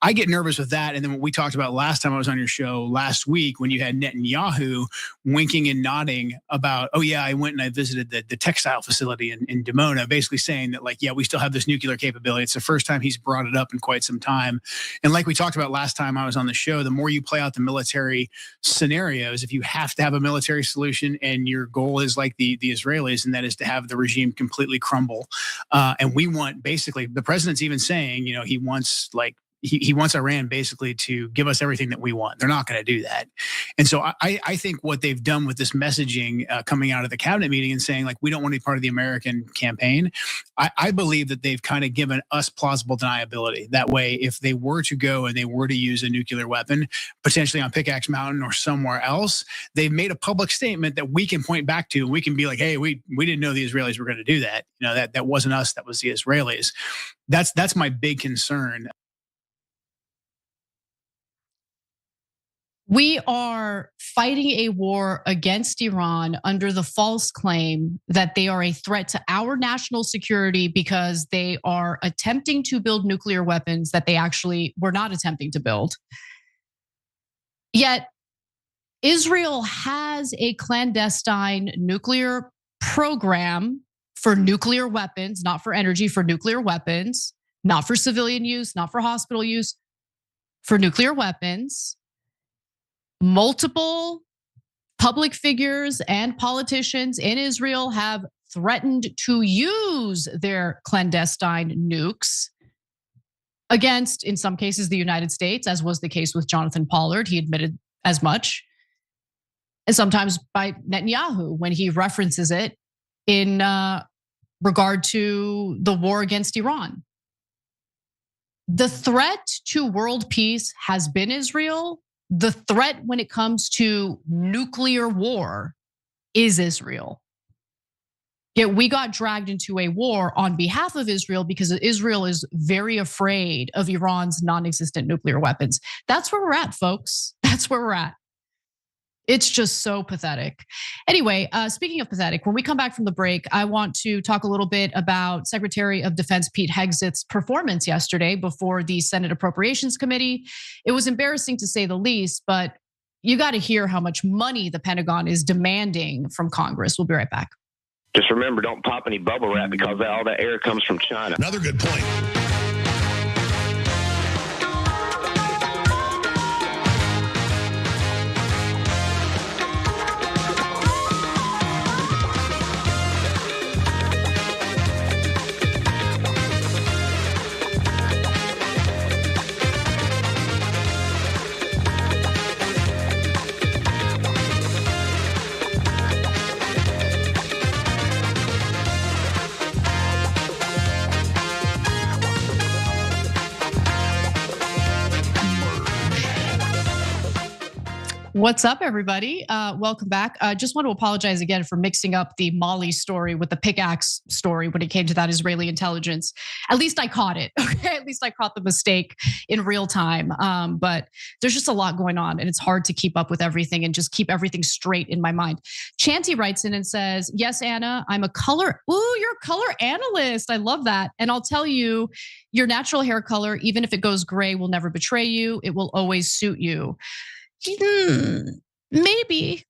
I get nervous with that. And then what we talked about last time I was on your show last week, when you had Netanyahu winking and nodding about, oh yeah, I went and I visited the textile facility in Dimona, basically saying that like, yeah, we still have this nuclear capability. It's the first time he's brought it up in quite some time. And like we talked about last time I was on the show, the more you play out the military scenarios, if you have to have a military solution and your goal is like the Israelis, and that is to have the regime completely crumble. And we want, basically, the president's even saying, he wants he wants Iran basically to give us everything that we want. They're not going to do that. And so I think what they've done with this messaging coming out of the cabinet meeting and saying like, we don't want to be part of the American campaign, I believe that they've kind of given us plausible deniability. That way, if they were to go and they were to use a nuclear weapon, potentially on Pickaxe Mountain or somewhere else, they've made a public statement that we can point back to. We can be like, hey, we didn't know the Israelis were going to do that. That wasn't us, that was the Israelis. That's my big concern. We are fighting a war against Iran under the false claim that they are a threat to our national security because they are attempting to build nuclear weapons that they actually were not attempting to build. Yet, Israel has a clandestine nuclear program for nuclear weapons, not for energy, for nuclear weapons, not for civilian use, not for hospital use, for nuclear weapons. Multiple public figures and politicians in Israel have threatened to use their clandestine nukes against, in some cases, the United States, as was the case with Jonathan Pollard. He admitted as much. And sometimes by Netanyahu when he references it in regard to the war against Iran. The threat to world peace has been Israel. The threat when it comes to nuclear war is Israel. Yet we got dragged into a war on behalf of Israel because Israel is very afraid of Iran's non-existent nuclear weapons. That's where we're at, folks. That's where we're at. It's just so pathetic. Anyway, speaking of pathetic, when we come back from the break, I want to talk a little bit about Secretary of Defense Pete Hegseth's performance yesterday before the Senate Appropriations Committee. It was embarrassing to say the least, but you got to hear how much money the Pentagon is demanding from Congress. We'll be right back. Just remember, don't pop any bubble wrap because all that air comes from China. Another good point. What's up, everybody? Welcome back. Just want to apologize again for mixing up the Mali story with the Pickaxe story when it came to that Israeli intelligence. At least I caught it, okay? At least I caught the mistake in real time. But there's just a lot going on and it's hard to keep up with everything and just keep everything straight in my mind. Chanty writes in and says, yes, Anna, I'm a color, you're a color analyst. I love that. And I'll tell you, your natural hair color, even if it goes gray, will never betray you. It will always suit you. Maybe.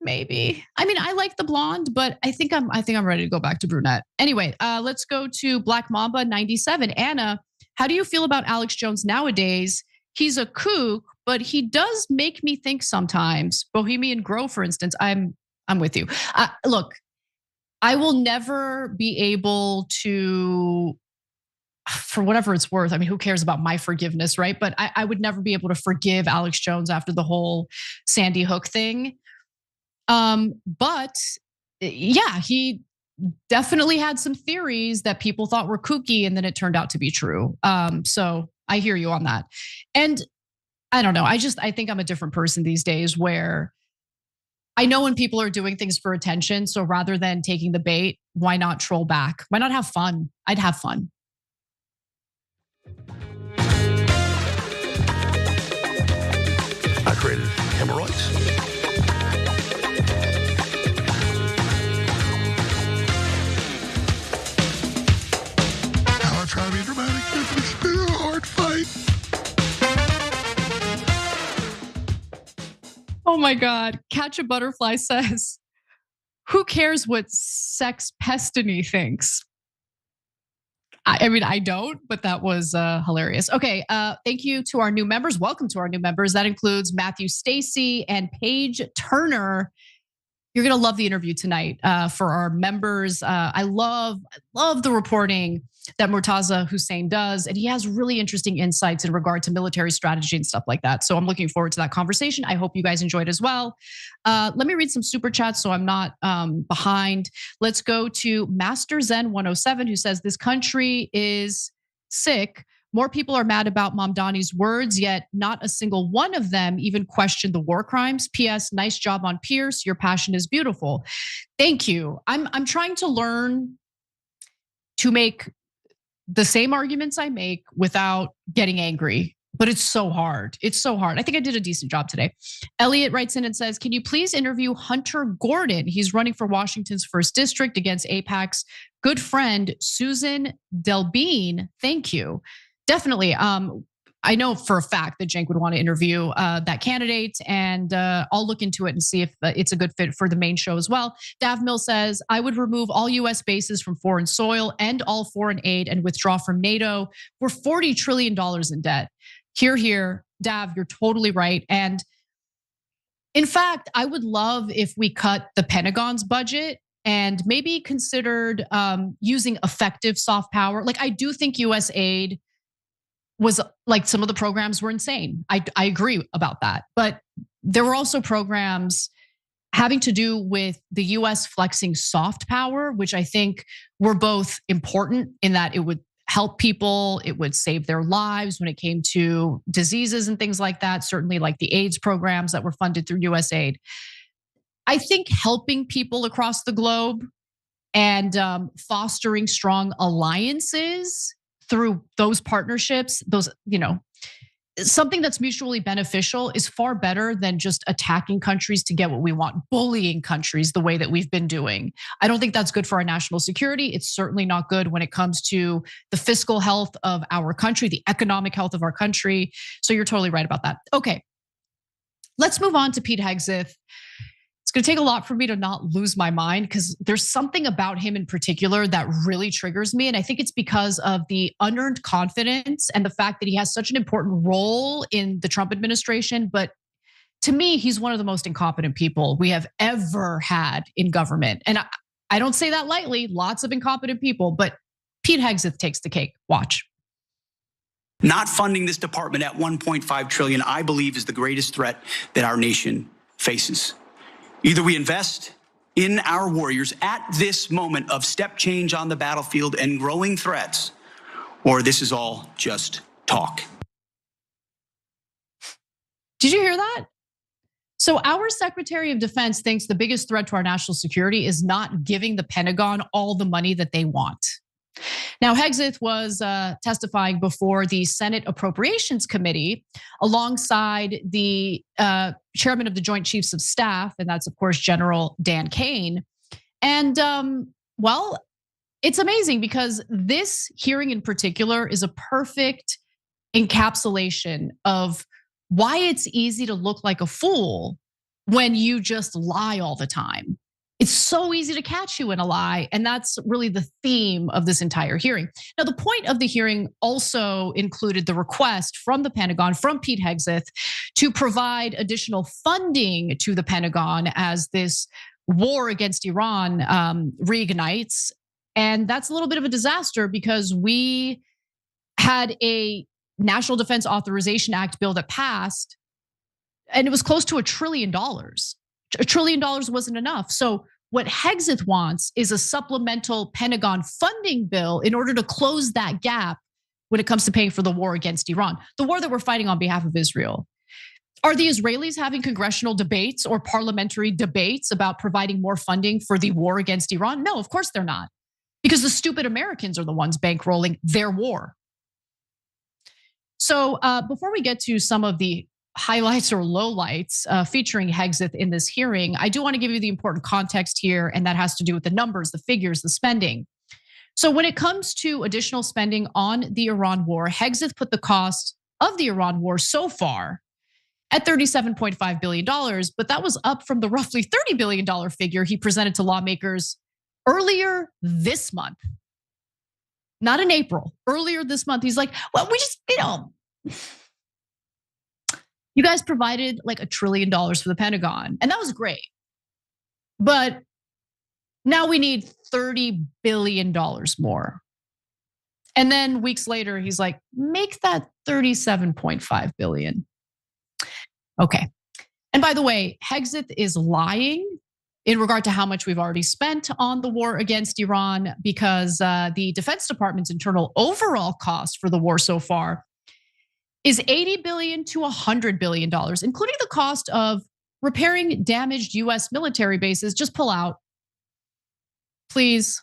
I mean, I like the blonde, but I think I'm ready to go back to brunette. Anyway, let's go to Black Mamba 97. Anna, how do you feel about Alex Jones nowadays? He's a kook, but he does make me think sometimes. Bohemian Grove, for instance. I'm with you. Look, I will never be able to, for whatever it's worth, I mean, who cares about my forgiveness, right? But I would never be able to forgive Alex Jones after the whole Sandy Hook thing. But yeah, he definitely had some theories that people thought were kooky and then it turned out to be true. So I hear you on that. And I don't know, I think I'm a different person these days where I know when people are doing things for attention. So rather than taking the bait, why not troll back? Why not have fun? I'd have fun. I created hemorrhoids. Now I try to be dramatic. It's been a hard fight. Oh my God. Catch a Butterfly says, who cares what Sex Pestiny thinks? I mean, I don't, but that was hilarious. Okay, thank you to our new members. Welcome to our new members. That includes Matthew Stacy and Paige Turner. You're gonna love the interview tonight for our members. I love the reporting that Murtaza Hussein does, and he has really interesting insights in regard to military strategy and stuff like that. So I'm looking forward to that conversation. I hope you guys enjoyed as well. Let me read some super chats so I'm not behind. Let's go to Master Zen 107 who says this country is sick. More people are mad about Mamdani's words, yet not a single one of them even questioned the war crimes. P.S. Nice job on Pierce. Your passion is beautiful. Thank you. I'm trying to learn to make the same arguments I make without getting angry But it's so hard. It's so hard. I think I did a decent job today. Elliot writes in and says, can you please interview Hunter Gordon? He's running for Washington's 1st District against AIPAC's good friend, Susan Delbene. Thank you. Definitely. I know for a fact that Cenk would want to interview that candidate, and I'll look into it and see if it's a good fit for the main show as well. Dav Mill says, I would remove all US bases from foreign soil and all foreign aid and withdraw from NATO. We're $40 trillion in debt. Here, Dav, you're totally right. And in fact, I would love if we cut the Pentagon's budget and maybe considered using effective soft power. Like, I do think US aid was, like, some of the programs were insane. I agree about that. But there were also programs having to do with the US flexing soft power, which I think were both important in that it would help people, it would save their lives when it came to diseases and things like that, certainly like the AIDS programs that were funded through US aid. I think helping people across the globe and fostering strong alliances through those partnerships, those, something that's mutually beneficial is far better than just attacking countries to get what we want, bullying countries the way that we've been doing. I don't think that's good for our national security. It's certainly not good when it comes to the fiscal health of our country, the economic health of our country. So you're totally right about that. Okay, let's move on to Pete Hegseth. It's gonna take a lot for me to not lose my mind because there's something about him in particular that really triggers me. And I think it's because of the unearned confidence and the fact that he has such an important role in the Trump administration. But to me, he's one of the most incompetent people we have ever had in government. And I don't say that lightly, lots of incompetent people, but Pete Hegseth takes the cake. Watch. Not funding this department at 1.5 trillion, I believe, is the greatest threat that our nation faces. Either we invest in our warriors at this moment of step change on the battlefield and growing threats, or this is all just talk. Did you hear that? So our Secretary of Defense thinks the biggest threat to our national security is not giving the Pentagon all the money that they want. Now, Hegseth was testifying before the Senate Appropriations Committee alongside the chairman of the Joint Chiefs of Staff, and that's, of course, General Dan Kane. And well, it's amazing because this hearing in particular is a perfect encapsulation of why it's easy to look like a fool when you just lie all the time. It's so easy to catch you in a lie. And that's really the theme of this entire hearing. Now, the point of the hearing also included the request from the Pentagon, from Pete Hegseth, to provide additional funding to the Pentagon as this war against Iran reignites. And that's a little bit of a disaster because we had a National Defense Authorization Act bill that passed, and it was close to $1 trillion. $1 trillion wasn't enough. So what Hegseth wants is a supplemental Pentagon funding bill in order to close that gap when it comes to paying for the war against Iran, the war that we're fighting on behalf of Israel. Are the Israelis having congressional debates or parliamentary debates about providing more funding for the war against Iran? No, of course they're not, because the stupid Americans are the ones bankrolling their war. So before we get to some of the highlights or lowlights featuring Hegseth in this hearing, I do want to give you the important context here, and that has to do with the numbers, the figures, the spending. So when it comes to additional spending on the Iran war, Hegseth put the cost of the Iran war so far at $37.5 billion, but that was up from the roughly $30 billion figure he presented to lawmakers earlier this month. Not in April, earlier this month. He's like, well, we just, you guys provided like $1 trillion for the Pentagon, and that was great. But now we need $30 billion more. And then weeks later, he's like, make that 37.5 billion. Okay. And by the way, Hegseth is lying in regard to how much we've already spent on the war against Iran, because the Defense Department's internal overall cost for the war so far is $80 billion to $100 billion, including the cost of repairing damaged US military bases. Just pull out. Please,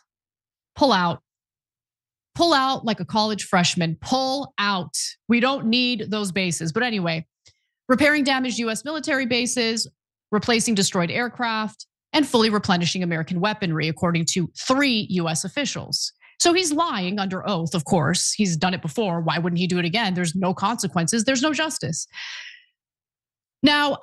pull out. pull out like a college freshman. Pull out. We don't need those bases. But anyway, repairing damaged US military bases, replacing destroyed aircraft, and fully replenishing American weaponry, according to 3 US officials. So he's lying under oath, of course. He's done it before. Why wouldn't he do it again? There's no consequences. There's no justice. Now,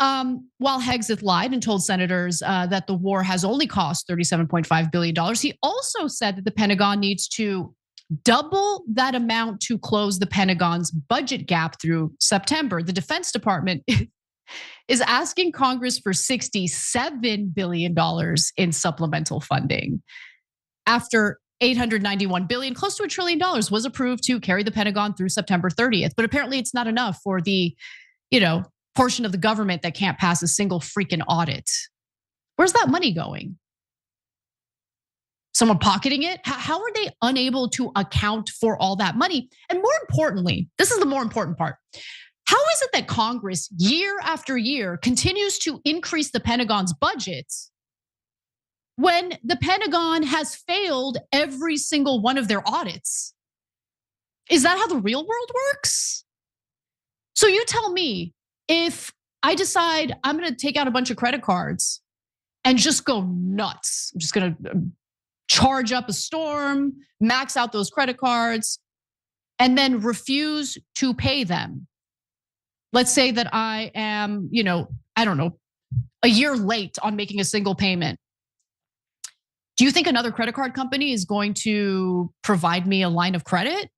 while Hegseth lied and told senators that the war has only cost $37.5 billion, he also said that the Pentagon needs to double that amount to close the Pentagon's budget gap through September. The Defense Department is asking Congress for $67 billion in supplemental funding after $891 billion, close to $1 trillion, was approved to carry the Pentagon through September 30th. But apparently it's not enough for the, portion of the government that can't pass a single freaking audit. Where's that money going? Someone pocketing it? How are they unable to account for all that money? And more importantly, this is the more important part. How is it that Congress, year after year, continues to increase the Pentagon's budgets when the Pentagon has failed every single one of their audits? Is that how the real world works? So you tell me, if I decide I'm gonna take out a bunch of credit cards and just go nuts, I'm just gonna charge up a storm, max out those credit cards, and then refuse to pay them. Let's say that I am, I don't know, a year late on making a single payment. Do you think another credit card company is going to provide me a line of credit?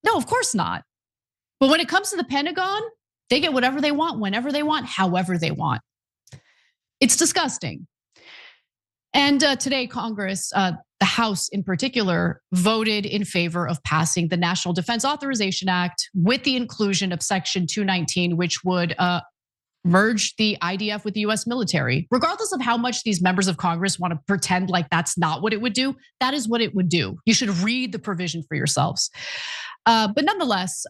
No, of course not. But when it comes to the Pentagon, they get whatever they want, whenever they want, however they want. It's disgusting. And today, Congress, the House in particular, voted in favor of passing the National Defense Authorization Act with the inclusion of Section 219, which would merge the IDF with the US military. Regardless of how much these members of Congress want to pretend like that's not what it would do, that is what it would do. You should read the provision for yourselves. But nonetheless,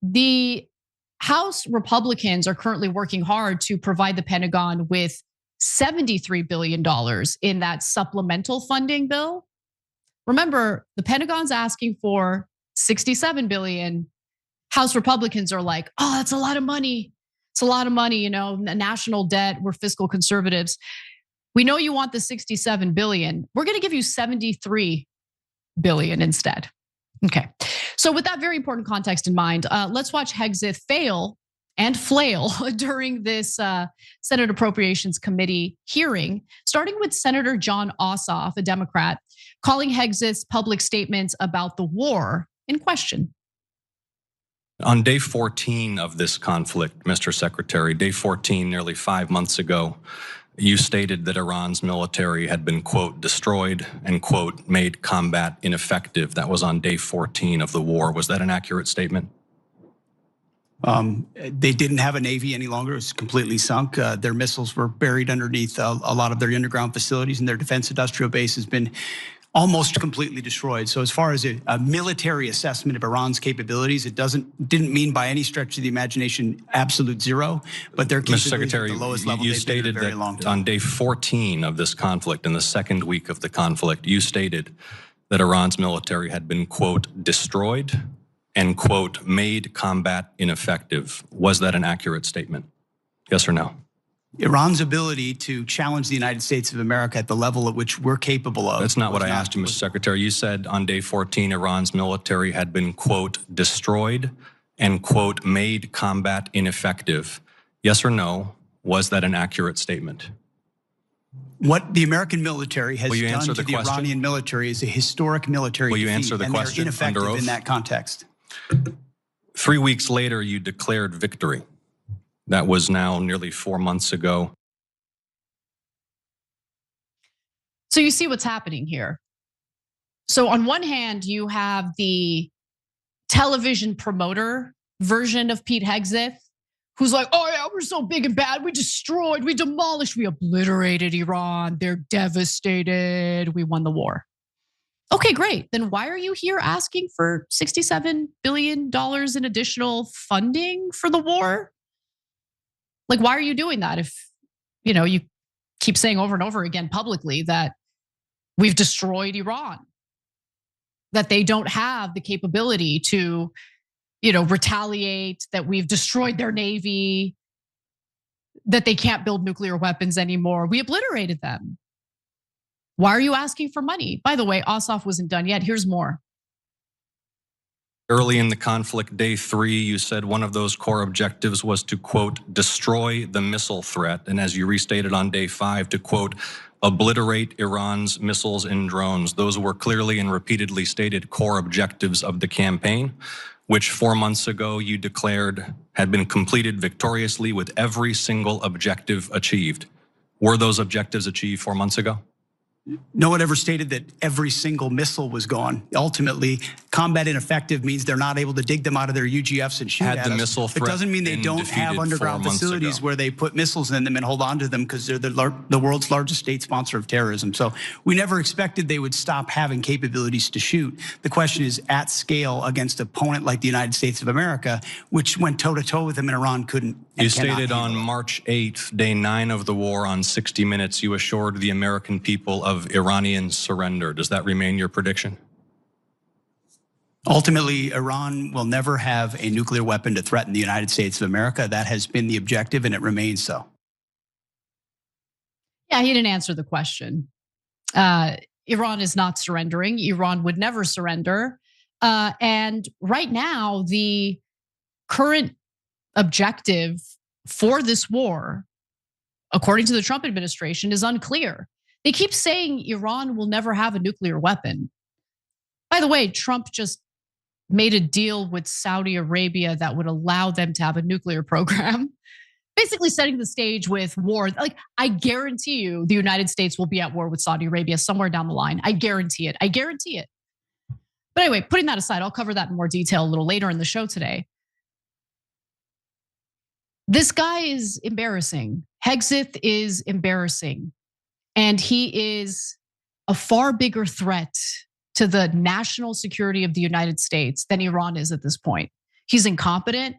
the House Republicans are currently working hard to provide the Pentagon with $73 billion in that supplemental funding bill. Remember, the Pentagon's asking for $67 billion. House Republicans are like, oh, that's a lot of money. It's a lot of money, national debt, we're fiscal conservatives. We know you want the $67 billion. We're gonna give you $73 billion instead. Okay, so with that very important context in mind, let's watch Hegseth fail and flail during this Senate Appropriations Committee hearing, starting with Senator John Ossoff, a Democrat, calling Hegseth's public statements about the war in question. On day 14 of this conflict, Mr. Secretary, day 14, nearly 5 months ago, you stated that Iran's military had been, quote, destroyed and, quote, made combat ineffective. That was on day 14 of the war. Was that an accurate statement? They didn't have a Navy any longer. It was completely sunk. Their missiles were buried underneath a lot of their underground facilities, and their defense industrial base has been almost completely destroyed. So as far as a military assessment of Iran's capabilities, it didn't mean by any stretch of the imagination absolute zero, but their capabilities Mr. Secretary, at the lowest level you stated that on day 14 of this conflict, in the second week of the conflict, you stated that Iran's military had been, quote, destroyed and, quote, made combat ineffective. Was that an accurate statement? Yes or no? Iran's ability to challenge the United States of America at the level at which we're capable of. That's not what I asked you, Mr. Secretary. You said on day 14, Iran's military had been, quote, destroyed and, quote, made combat ineffective. Yes or no? Was that an accurate statement? What the American military has done to the question? Iranian military is a historic military defeat. Will you answer the question and they're under ineffective oath? in that context. 3 weeks later, you declared victory. That was now nearly 4 months ago. So you see what's happening here. So on one hand, you have the television promoter version of Pete Hegseth, who's like, oh yeah, we're so big and bad. We destroyed, we demolished, we obliterated Iran. They're devastated. We won the war. Okay, great. Then why are you here asking for $67 billion in additional funding for the war? Like, why are you doing that if, you keep saying over and over again publicly that we've destroyed Iran? that they don't have the capability to, retaliate, that we've destroyed their navy, that they can't build nuclear weapons anymore. We obliterated them. Why are you asking for money? By the way, Ossoff wasn't done yet. Here's more. Early in the conflict, day 3, you said one of those core objectives was to, quote, destroy the missile threat. And as you restated on day 5, to, quote, obliterate Iran's missiles and drones. Those were clearly and repeatedly stated core objectives of the campaign, which 4 months ago you declared had been completed victoriously with every single objective achieved. Were those objectives achieved 4 months ago? No one ever stated that every single missile was gone. Ultimately, combat ineffective means they're not able to dig them out of their UGFs and shoot at the us. missile threat It doesn't mean they don't have underground facilities where they put missiles in them and hold on to them because they're the world's largest state sponsor of terrorism. So we never expected they would stop having capabilities to shoot. The question is at scale against an opponent like the United States of America, which went toe-to-toe with them and Iran couldn't. You stated on March 8th, day 9 of the war on 60 Minutes, you assured the American people of Iranian surrender. Does that remain your prediction? Ultimately, Iran will never have a nuclear weapon to threaten the United States of America. That has been the objective, and it remains so. Yeah, he didn't answer the question. Iran is not surrendering. Iran would never surrender. And right now, the current objective for this war, according to the Trump administration, is unclear. They keep saying Iran will never have a nuclear weapon. By the way, Trump just made a deal with Saudi Arabia that would allow them to have a nuclear program, basically setting the stage with war. Like, I guarantee you the United States will be at war with Saudi Arabia somewhere down the line. I guarantee it. I guarantee it. But anyway, putting that aside, I'll cover that in more detail a little later in the show today. This guy is embarrassing. Hegseth is embarrassing. And he is a far bigger threat to the national security of the United States than Iran is at this point. He's incompetent.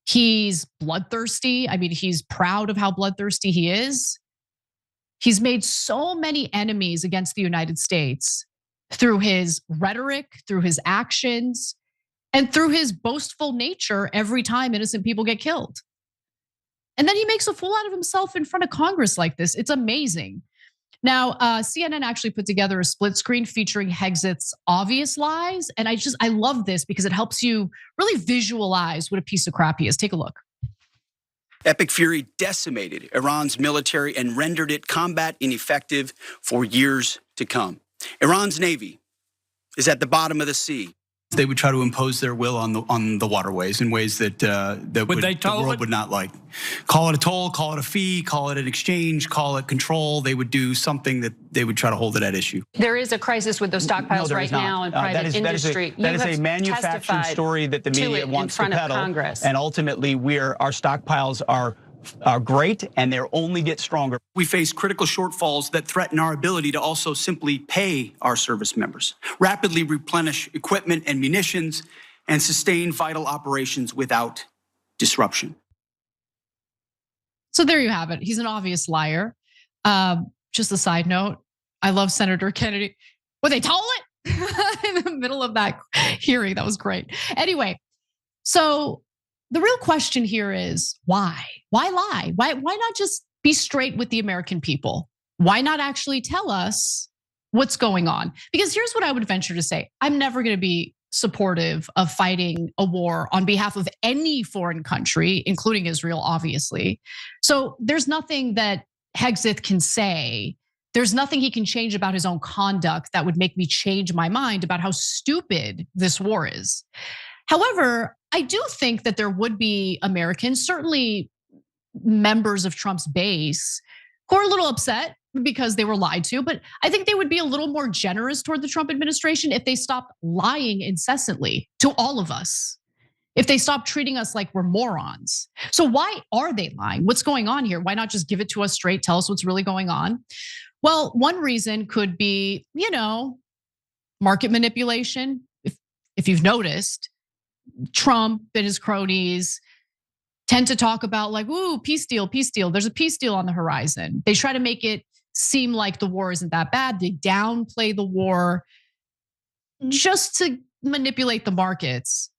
He's bloodthirsty. I mean, he's proud of how bloodthirsty he is. He's made so many enemies against the United States through his rhetoric, through his actions, and through his boastful nature every time innocent people get killed. And then he makes a fool out of himself in front of Congress like this. It's amazing. Now, CNN actually put together a split screen featuring Hegseth's obvious lies. And I love this because it helps you really visualize what a piece of crap he is. Take a look. Epic fury decimated Iran's military and rendered it combat ineffective for years to come. Iran's navy is at the bottom of the sea. They would try to impose their will on the waterways in ways that the world would not like. Call it a toll, call it a fee, call it an exchange, call it control. They would do something that they would try to hold it at issue. There is a crisis with those stockpiles right now in private industry. That is a manufactured story that the media wants to peddle. And ultimately, our stockpiles are great, and they'll only get stronger. We face critical shortfalls that threaten our ability to also simply pay our service members, rapidly replenish equipment and munitions, and sustain vital operations without disruption. So there you have it. He's an obvious liar. Just a side note, I love Senator Kennedy. Would they toll it in the middle of that hearing? That was great. Anyway, so the real question here is why? Why lie? Why not just be straight with the American people? Why not actually tell us what's going on? Because here's what I would venture to say. I'm never going to be supportive of fighting a war on behalf of any foreign country, including Israel, obviously. So there's nothing that Hegseth can say. There's nothing he can change about his own conduct that would make me change my mind about how stupid this war is. However, I do think that there would be Americans, certainly members of Trump's base, who are a little upset because they were lied to. But I think they would be a little more generous toward the Trump administration if they stopped lying incessantly to all of us, if they stopped treating us like we're morons. So why are they lying? What's going on here? Why not just give it to us straight? Tell us what's really going on. Well, one reason could be, market manipulation. If you've noticed, Trump and his cronies tend to talk about like, ooh, peace deal, peace deal. There's a peace deal on the horizon. They try to make it seem like the war isn't that bad. They downplay the war. just to manipulate the markets.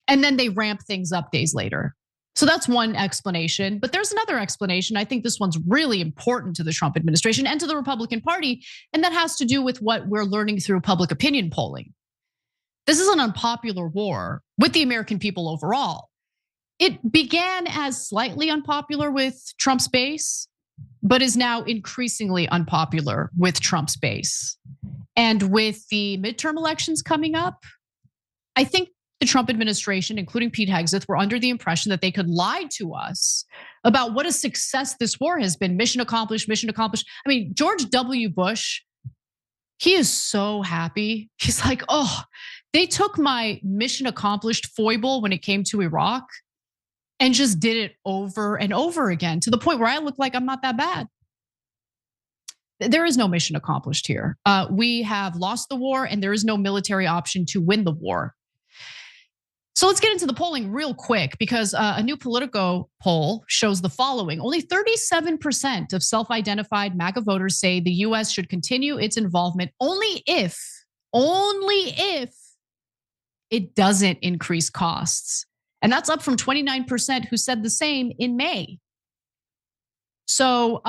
And then they ramp things up days later. So that's one explanation. But there's another explanation. I think this one's really important to the Trump administration and to the Republican Party. And that has to do with what we're learning through public opinion polling. This is an unpopular war with the American people overall. It began as slightly unpopular with Trump's base, but is now increasingly unpopular with Trump's base. And with the midterm elections coming up, I think the Trump administration, including Pete Hegseth, were under the impression that they could lie to us about what a success this war has been. Mission accomplished, mission accomplished. I mean, George W. Bush, he is so happy. He's like, oh, they took my mission accomplished foible when it came to Iraq and just did it over and over again to the point where I look like I'm not that bad. There is no mission accomplished here. We have lost the war and there is no military option to win the war. So let's get into the polling real quick because a new Politico poll shows the following. Only 37% of self-identified MAGA voters say the US should continue its involvement only if it doesn't increase costs. And that's up from 29% who said the same in May. So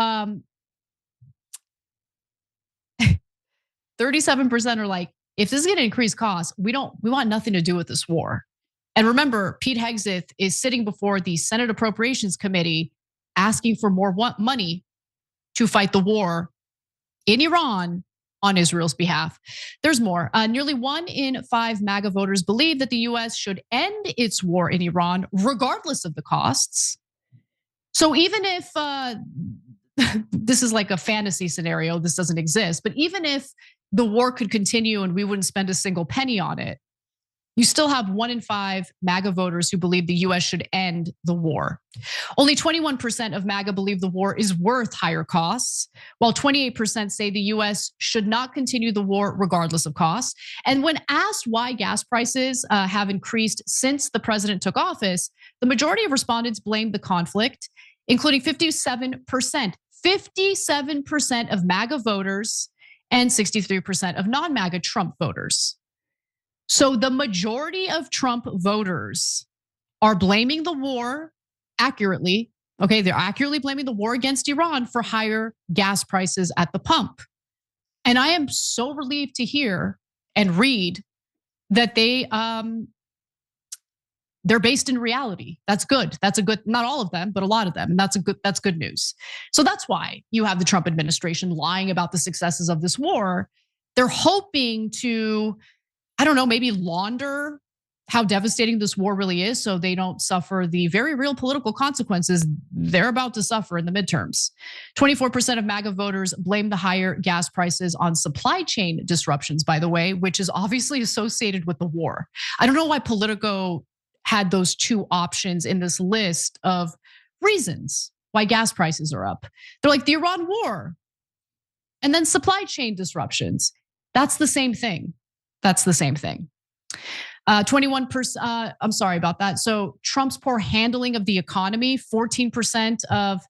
37% are like, if this is gonna increase costs, we want nothing to do with this war. And remember, Pete Hegseth is sitting before the Senate Appropriations Committee asking for more money to fight the war in Iran on Israel's behalf. There's more. Nearly 1 in 5 MAGA voters believe that the US should end its war in Iran, regardless of the costs. So even if this is like a fantasy scenario, this doesn't exist, but even if the war could continue and we wouldn't spend a single penny on it, you still have 1 in 5 MAGA voters who believe the US should end the war. Only 21% of MAGA believe the war is worth higher costs, while 28% say the US should not continue the war regardless of costs. And when asked why gas prices have increased since the president took office, the majority of respondents blamed the conflict, including 57% of MAGA voters and 63% of non-MAGA Trump voters. So the majority of Trump voters are blaming the war accurately. Okay, they're accurately blaming the war against Iran for higher gas prices at the pump. And I am so relieved to hear and read that they're based in reality. That's good. That's a good, not all of them, but a lot of them. And that's good news. So that's why you have the Trump administration lying about the successes of this war. They're hoping to, I don't know, maybe launder how devastating this war really is so they don't suffer the very real political consequences they're about to suffer in the midterms. 24% of MAGA voters blame the higher gas prices on supply chain disruptions, by the way, which is obviously associated with the war. I don't know why Politico had those two options in this list of reasons why gas prices are up. They're like the Iran war and then supply chain disruptions. That's the same thing. That's the same thing. 21%, I'm sorry about that. So Trump's poor handling of the economy, 14% of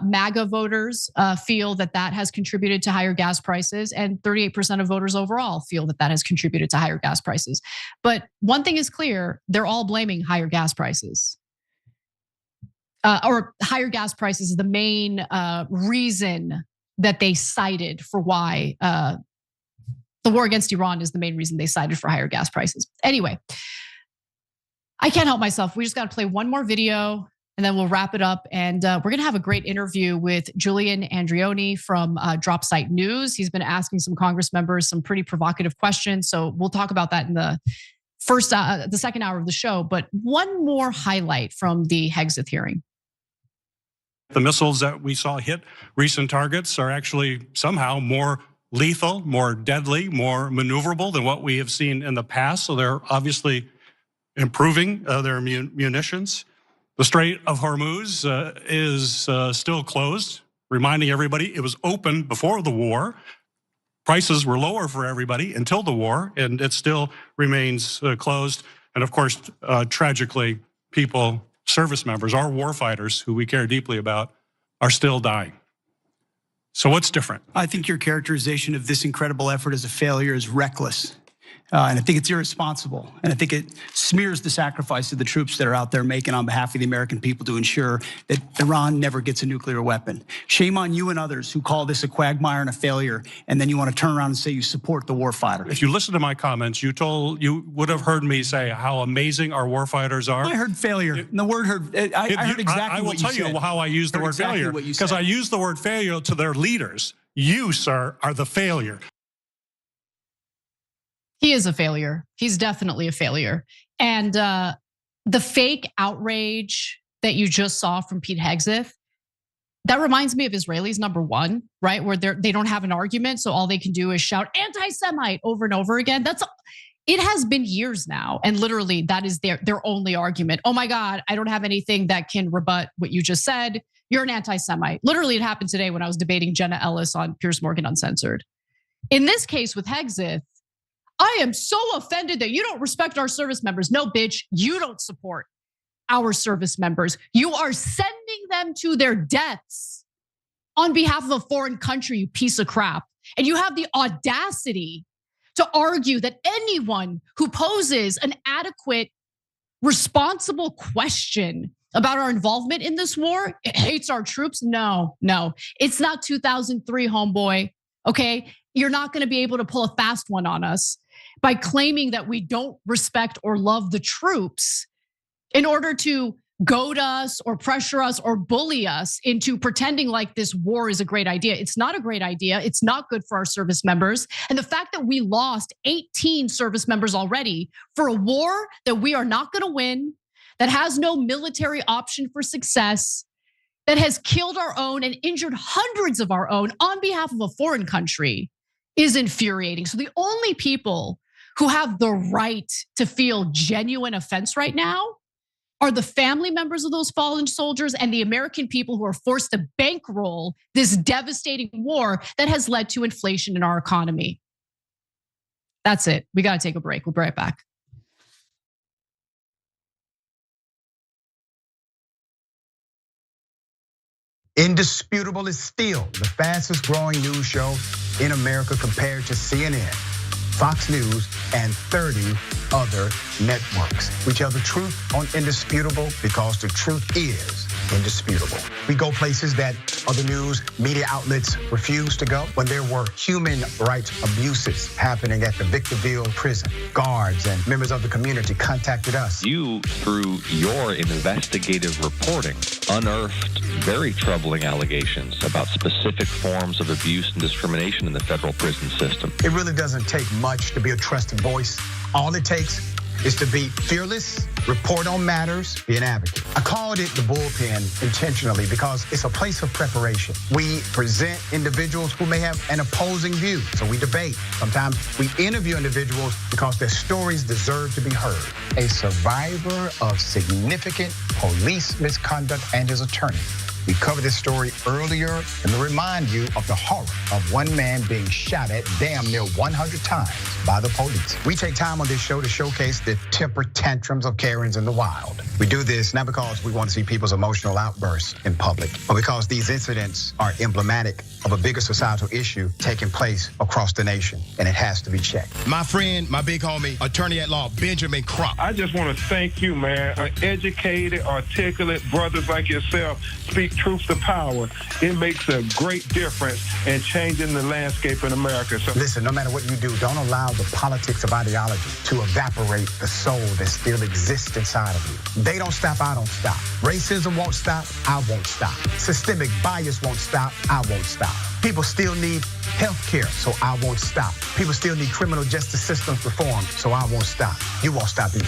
MAGA voters feel that has contributed to higher gas prices, and 38% of voters overall feel that has contributed to higher gas prices. But one thing is clear, they're all blaming higher gas prices. Or higher gas prices is the main reason that they cited for why the war against Iran is the main reason they cited for higher gas prices. Anyway, I can't help myself. We just got to play one more video and then we'll wrap it up. And we're going to have a great interview with Julian Andreone from Drop Site News. He's been asking some Congress members some pretty provocative questions. So we'll talk about that in the second hour of the show. But one more highlight from the Hegseth hearing. The missiles that we saw hit recent targets are actually somehow more lethal, more deadly, more maneuverable than what we have seen in the past. So they're obviously improving their munitions. The Strait of Hormuz is still closed, reminding everybody it was open before the war. Prices were lower for everybody until the war, and it still remains closed. And of course, tragically, people, service members, our warfighters, who we care deeply about, are still dying. So what's different? I think your characterization of this incredible effort as a failure is reckless. And I think it's irresponsible. And I think it smears the sacrifice of the troops that are out there making on behalf of the American people to ensure that Iran never gets a nuclear weapon. Shame on you and others who call this a quagmire and a failure, and then you want to turn around and say you support the warfighter. If you listen to my comments, you would have heard me say how amazing our warfighters are. I heard failure. And the word heard, I heard exactly what you said. I will tell you how I use the word failure, because I use the word failure to their leaders. You, sir, are the failure. He is a failure. He's definitely a failure. And the fake outrage that you just saw from Pete Hegseth, that reminds me of Israelis #1, right? Where they don't have an argument, so all they can do is shout anti-Semite over and over again. It has been years now, and literally that is their only argument. Oh my God, I don't have anything that can rebut what you just said. You're an anti-Semite. Literally, it happened today when I was debating Jenna Ellis on Piers Morgan Uncensored. In this case with Hegseth, I am so offended that you don't respect our service members. No, bitch, you don't support our service members. You are sending them to their deaths on behalf of a foreign country, you piece of crap. And you have the audacity to argue that anyone who poses an adequate, responsible question about our involvement in this war hates our troops. No, it's not 2003, homeboy, okay? You're not gonna be able to pull a fast one on us by claiming that we don't respect or love the troops in order to goad us or pressure us or bully us into pretending like this war is a great idea. It's not a great idea. It's not good for our service members. And the fact that we lost 18 service members already for a war that we are not gonna win, that has no military option for success, that has killed our own and injured hundreds of our own on behalf of a foreign country is infuriating. So the only people who have the right to feel genuine offense right now are the family members of those fallen soldiers and the American people who are forced to bankroll this devastating war that has led to inflation in our economy. That's it. We gotta take a break. We'll be right back. Indisputable is still the fastest growing news show in America compared to CNN, Fox News, and 30 other networks. We tell the truth on Indisputable because the truth is indisputable. We go places that other news media outlets refuse to go. When there were human rights abuses happening at the Victorville prison, guards and members of the community contacted us. You, through your investigative reporting, unearthed very troubling allegations about specific forms of abuse and discrimination in the federal prison system. It really doesn't take much to be a trusted voice. All it takes is to be fearless, report on matters, be an advocate. I called it the bullpen intentionally because it's a place of preparation. We present individuals who may have an opposing view, so we debate. Sometimes we interview individuals because their stories deserve to be heard. A survivor of significant police misconduct and his attorney. We covered this story earlier and to remind you of the horror of one man being shot at damn near 100 times by the police. We take time on this show to showcase the temper tantrums of Karens in the wild. We do this not because we want to see people's emotional outbursts in public, but because these incidents are emblematic of a bigger societal issue taking place across the nation, and it has to be checked. My friend, my big homie, attorney at law, Benjamin Crump. I just want to thank you, man. Educated, articulate brothers like yourself speak truth to power. It makes a great difference in changing the landscape in America. So listen, no matter what you do, don't allow the politics of ideology to evaporate the soul that still exists inside of you. They don't stop, I don't stop. Racism won't stop, I won't stop. Systemic bias won't stop, I won't stop. People still need health care, so I won't stop. People still need criminal justice systems reform, so I won't stop. You won't stop either.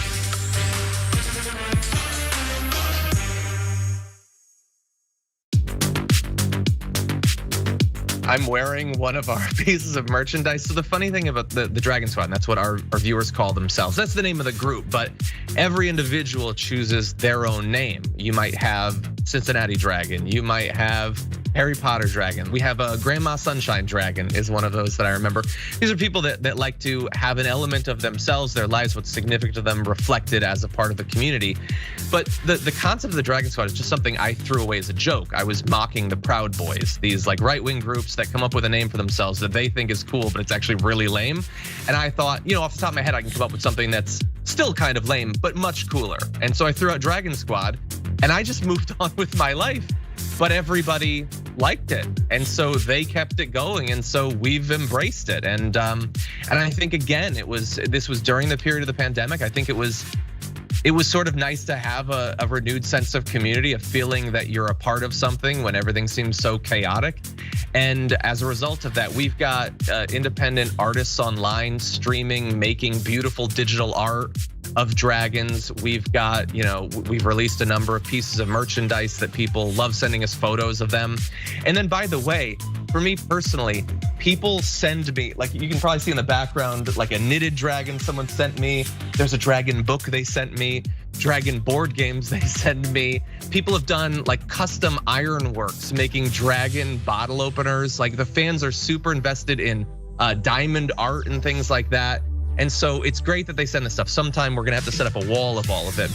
I'm wearing one of our pieces of merchandise. So the funny thing about the Dragon Squad, and that's what our viewers call themselves. That's the name of the group, but every individual chooses their own name. You might have Cincinnati Dragon. You might have Harry Potter dragon. We have a Grandma Sunshine dragon is one of those that I remember. These are people that like to have an element of themselves, their lives, what's significant to them reflected as a part of the community. But the concept of the Dragon Squad is just something I threw away as a joke. I was mocking the Proud Boys, these like right-wing groups that come up with a name for themselves that they think is cool, but it's actually really lame. And I thought, off the top of my head, I can come up with something that's still kind of lame, but much cooler. And so I threw out Dragon Squad, and I just moved on with my life. But everybody liked it, and so they kept it going, and so we've embraced it. And I think again, this was during the period of the pandemic. I think it was sort of nice to have a renewed sense of community, a feeling that you're a part of something when everything seems so chaotic. And as a result of that, we've got independent artists online streaming, making beautiful digital art of dragons. We've got, we've released a number of pieces of merchandise that people love sending us photos of them. And then, by the way, for me personally, people send me, like you can probably see in the background, like a knitted dragon someone sent me. There's a dragon book they sent me, dragon board games they send me. People have done like custom ironworks, making dragon bottle openers. Like the fans are super invested in diamond art and things like that. And so it's great that they send this stuff. Sometime we're gonna have to set up a wall of all of it.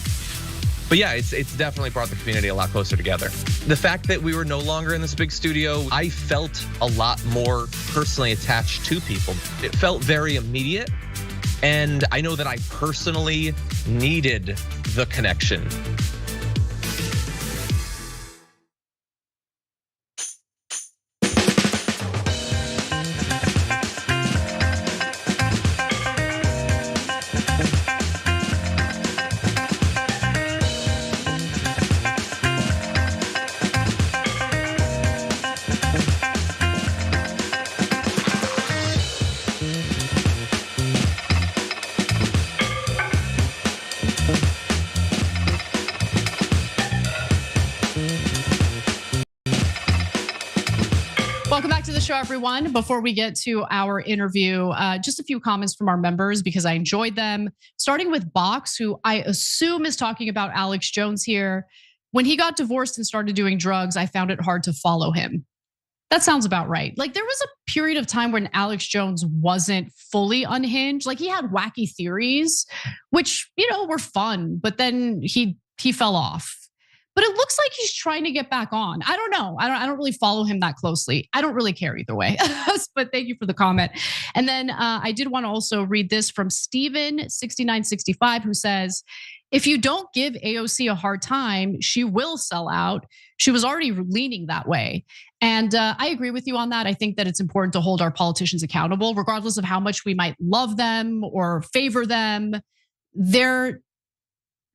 But yeah, it's definitely brought the community a lot closer together. The fact that we were no longer in this big studio, I felt a lot more personally attached to people. It felt very immediate. And I know that I personally needed the connection. Welcome back to the show, everyone. Before we get to our interview, just a few comments from our members because I enjoyed them. Starting with Box, who I assume is talking about Alex Jones here. When he got divorced and started doing drugs, I found it hard to follow him. That sounds about right. Like there was a period of time when Alex Jones wasn't fully unhinged. Like he had wacky theories, which, were fun, but then he fell off. But it looks like he's trying to get back on. I don't know. I don't really follow him that closely. I don't really care either way. But thank you for the comment. And then I did want to also read this from Steven6965, who says, if you don't give AOC a hard time, she will sell out. She was already leaning that way. And I agree with you on that. I think that it's important to hold our politicians accountable, regardless of how much we might love them or favor them. They're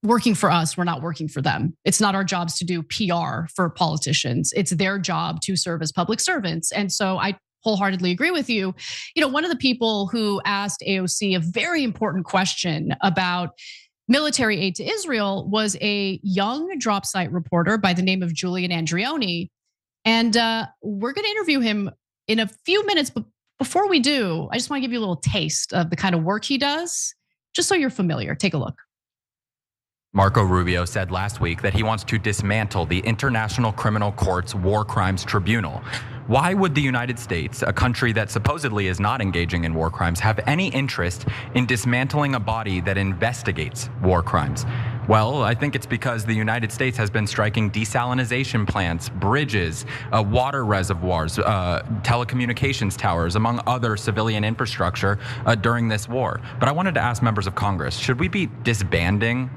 working for us, we're not working for them. It's not our jobs to do PR for politicians. It's their job to serve as public servants. And so I wholeheartedly agree with you. One of the people who asked AOC a very important question about military aid to Israel was a young drop site reporter by the name of Julian Andreone. And we're gonna interview him in a few minutes, but before we do, I just wanna give you a little taste of the kind of work he does, just so you're familiar. Take a look. Marco Rubio said last week that he wants to dismantle the International Criminal Court's War Crimes Tribunal. Why would the United States, a country that supposedly is not engaging in war crimes, have any interest in dismantling a body that investigates war crimes? Well, I think it's because the United States has been striking desalination plants, bridges, water reservoirs, telecommunications towers, among other civilian infrastructure during this war. But I wanted to ask members of Congress, should we be disbanding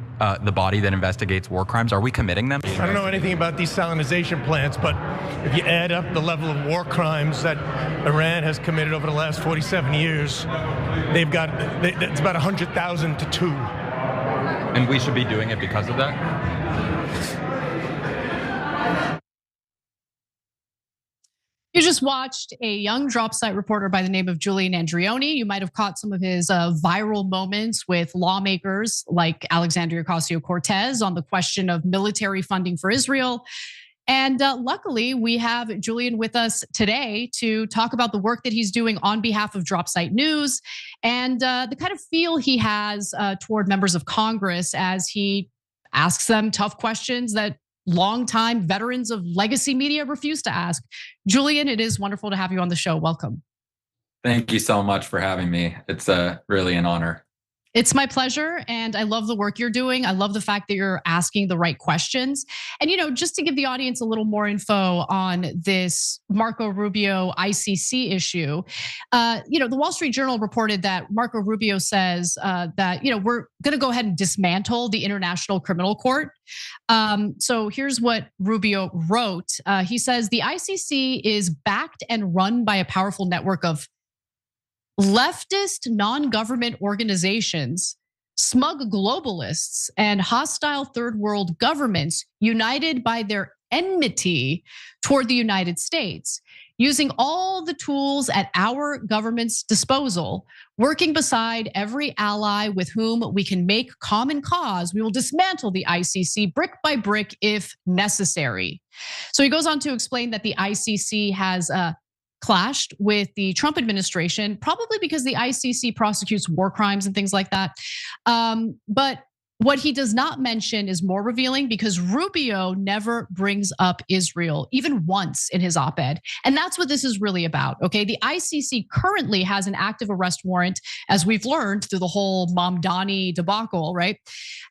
the body that investigates war crimes? Are we committing them? I don't know anything about desalination plants, but if you add up the level of war crimes that Iran has committed over the last 47 years, it's about 100,000 to 2. And we should be doing it because of that? You just watched a young drop site reporter by the name of Julian Andreone. You might have caught some of his viral moments with lawmakers like Alexandria Ocasio-Cortez on the question of military funding for Israel. And luckily, we have Julian with us today to talk about the work that he's doing on behalf of Drop Site News and the kind of feel he has toward members of Congress as he asks them tough questions that longtime veterans of legacy media refuse to ask. Julian, it is wonderful to have you on the show. Welcome. Thank you so much for having me. It's really an honor. It's my pleasure, and I love the work you're doing. I love the fact that you're asking the right questions. And just to give the audience a little more info on this Marco Rubio ICC issue, the Wall Street Journal reported that Marco Rubio says that we're going to go ahead and dismantle the International Criminal Court. So here's what Rubio wrote. He says the ICC is backed and run by a powerful network of leftist non-government organizations, smug globalists, and hostile third world governments united by their enmity toward the United States, using all the tools at our government's disposal, working beside every ally with whom we can make common cause. We will dismantle the ICC brick by brick if necessary. So he goes on to explain that the ICC has clashed with the Trump administration, probably because the ICC prosecutes war crimes and things like that. But what he does not mention is more revealing, because Rubio never brings up Israel even once in his op-ed. And that's what this is really about, okay? The ICC currently has an active arrest warrant, as we've learned through the whole Mamdani debacle, right?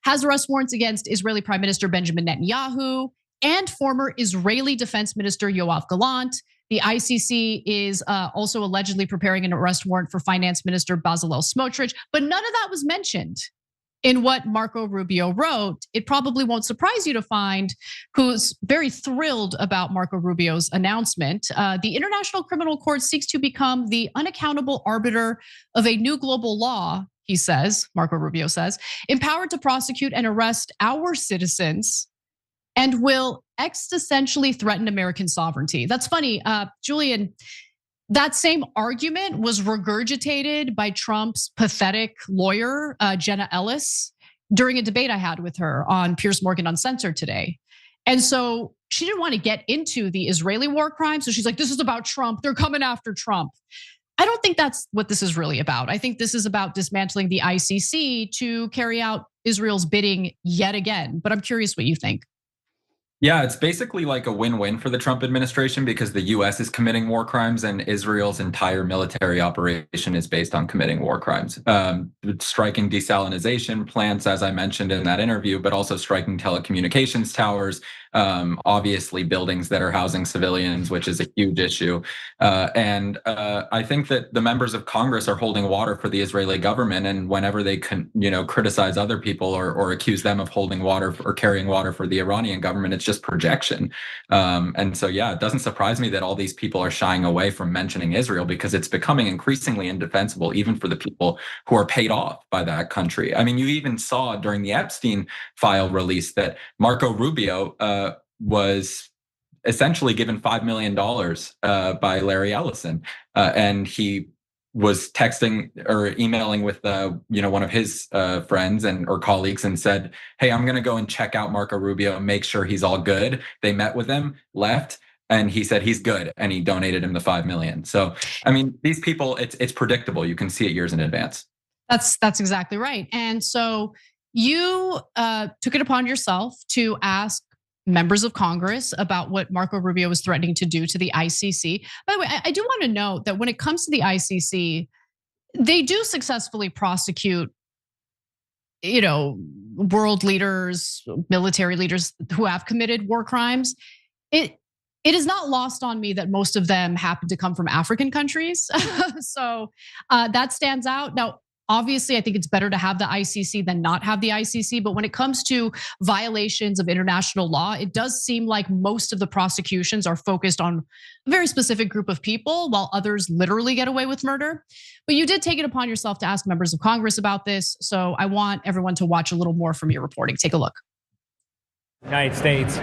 Has arrest warrants against Israeli Prime Minister Benjamin Netanyahu and former Israeli Defense Minister Yoav Gallant. The ICC is also allegedly preparing an arrest warrant for Finance Minister Bezalel Smotrich, but none of that was mentioned in what Marco Rubio wrote. It probably won't surprise you to find who's very thrilled about Marco Rubio's announcement. The International Criminal Court seeks to become the unaccountable arbiter of a new global law, he says, Marco Rubio says, empowered to prosecute and arrest our citizens, and will existentially threaten American sovereignty. That's funny, Julian. That same argument was regurgitated by Trump's pathetic lawyer, Jenna Ellis, during a debate I had with her on Piers Morgan Uncensored today. And so she didn't want to get into the Israeli war crime. So she's like, this is about Trump. They're coming after Trump. I don't think that's what this is really about. I think this is about dismantling the ICC to carry out Israel's bidding yet again. But I'm curious what you think. Yeah, it's basically like a win-win for the Trump administration, because the US is committing war crimes and Israel's entire military operation is based on committing war crimes. Striking desalination plants, as I mentioned in that interview, but also striking telecommunications towers, obviously buildings that are housing civilians, which is a huge issue. And I think that the members of Congress are holding water for the Israeli government, and whenever they can, criticize other people or accuse them of holding water or carrying water for the Iranian government, it's just projection. And so, yeah, it doesn't surprise me that all these people are shying away from mentioning Israel, because it's becoming increasingly indefensible, even for the people who are paid off by that country. I mean, you even saw during the Epstein file release that Marco Rubio was essentially given $5 million by Larry Ellison, and he was texting or emailing with one of his friends or colleagues and said, hey, I'm going to go and check out Marco Rubio, make sure he's all good. They met with him, left, and he said he's good, and he donated him the $5 million. So, I mean, these people, it's predictable. You can see it years in advance. That's exactly right. And so you took it upon yourself to ask members of Congress about what Marco Rubio was threatening to do to the ICC. By the way, I do want to note that when it comes to the ICC, they do successfully prosecute, world leaders, military leaders who have committed war crimes. It is not lost on me that most of them happen to come from African countries. So that stands out. Now, obviously, I think it's better to have the ICC than not have the ICC. But when it comes to violations of international law, it does seem like most of the prosecutions are focused on a very specific group of people, while others literally get away with murder. But you did take it upon yourself to ask members of Congress about this. So I want everyone to watch a little more from your reporting. Take a look. United States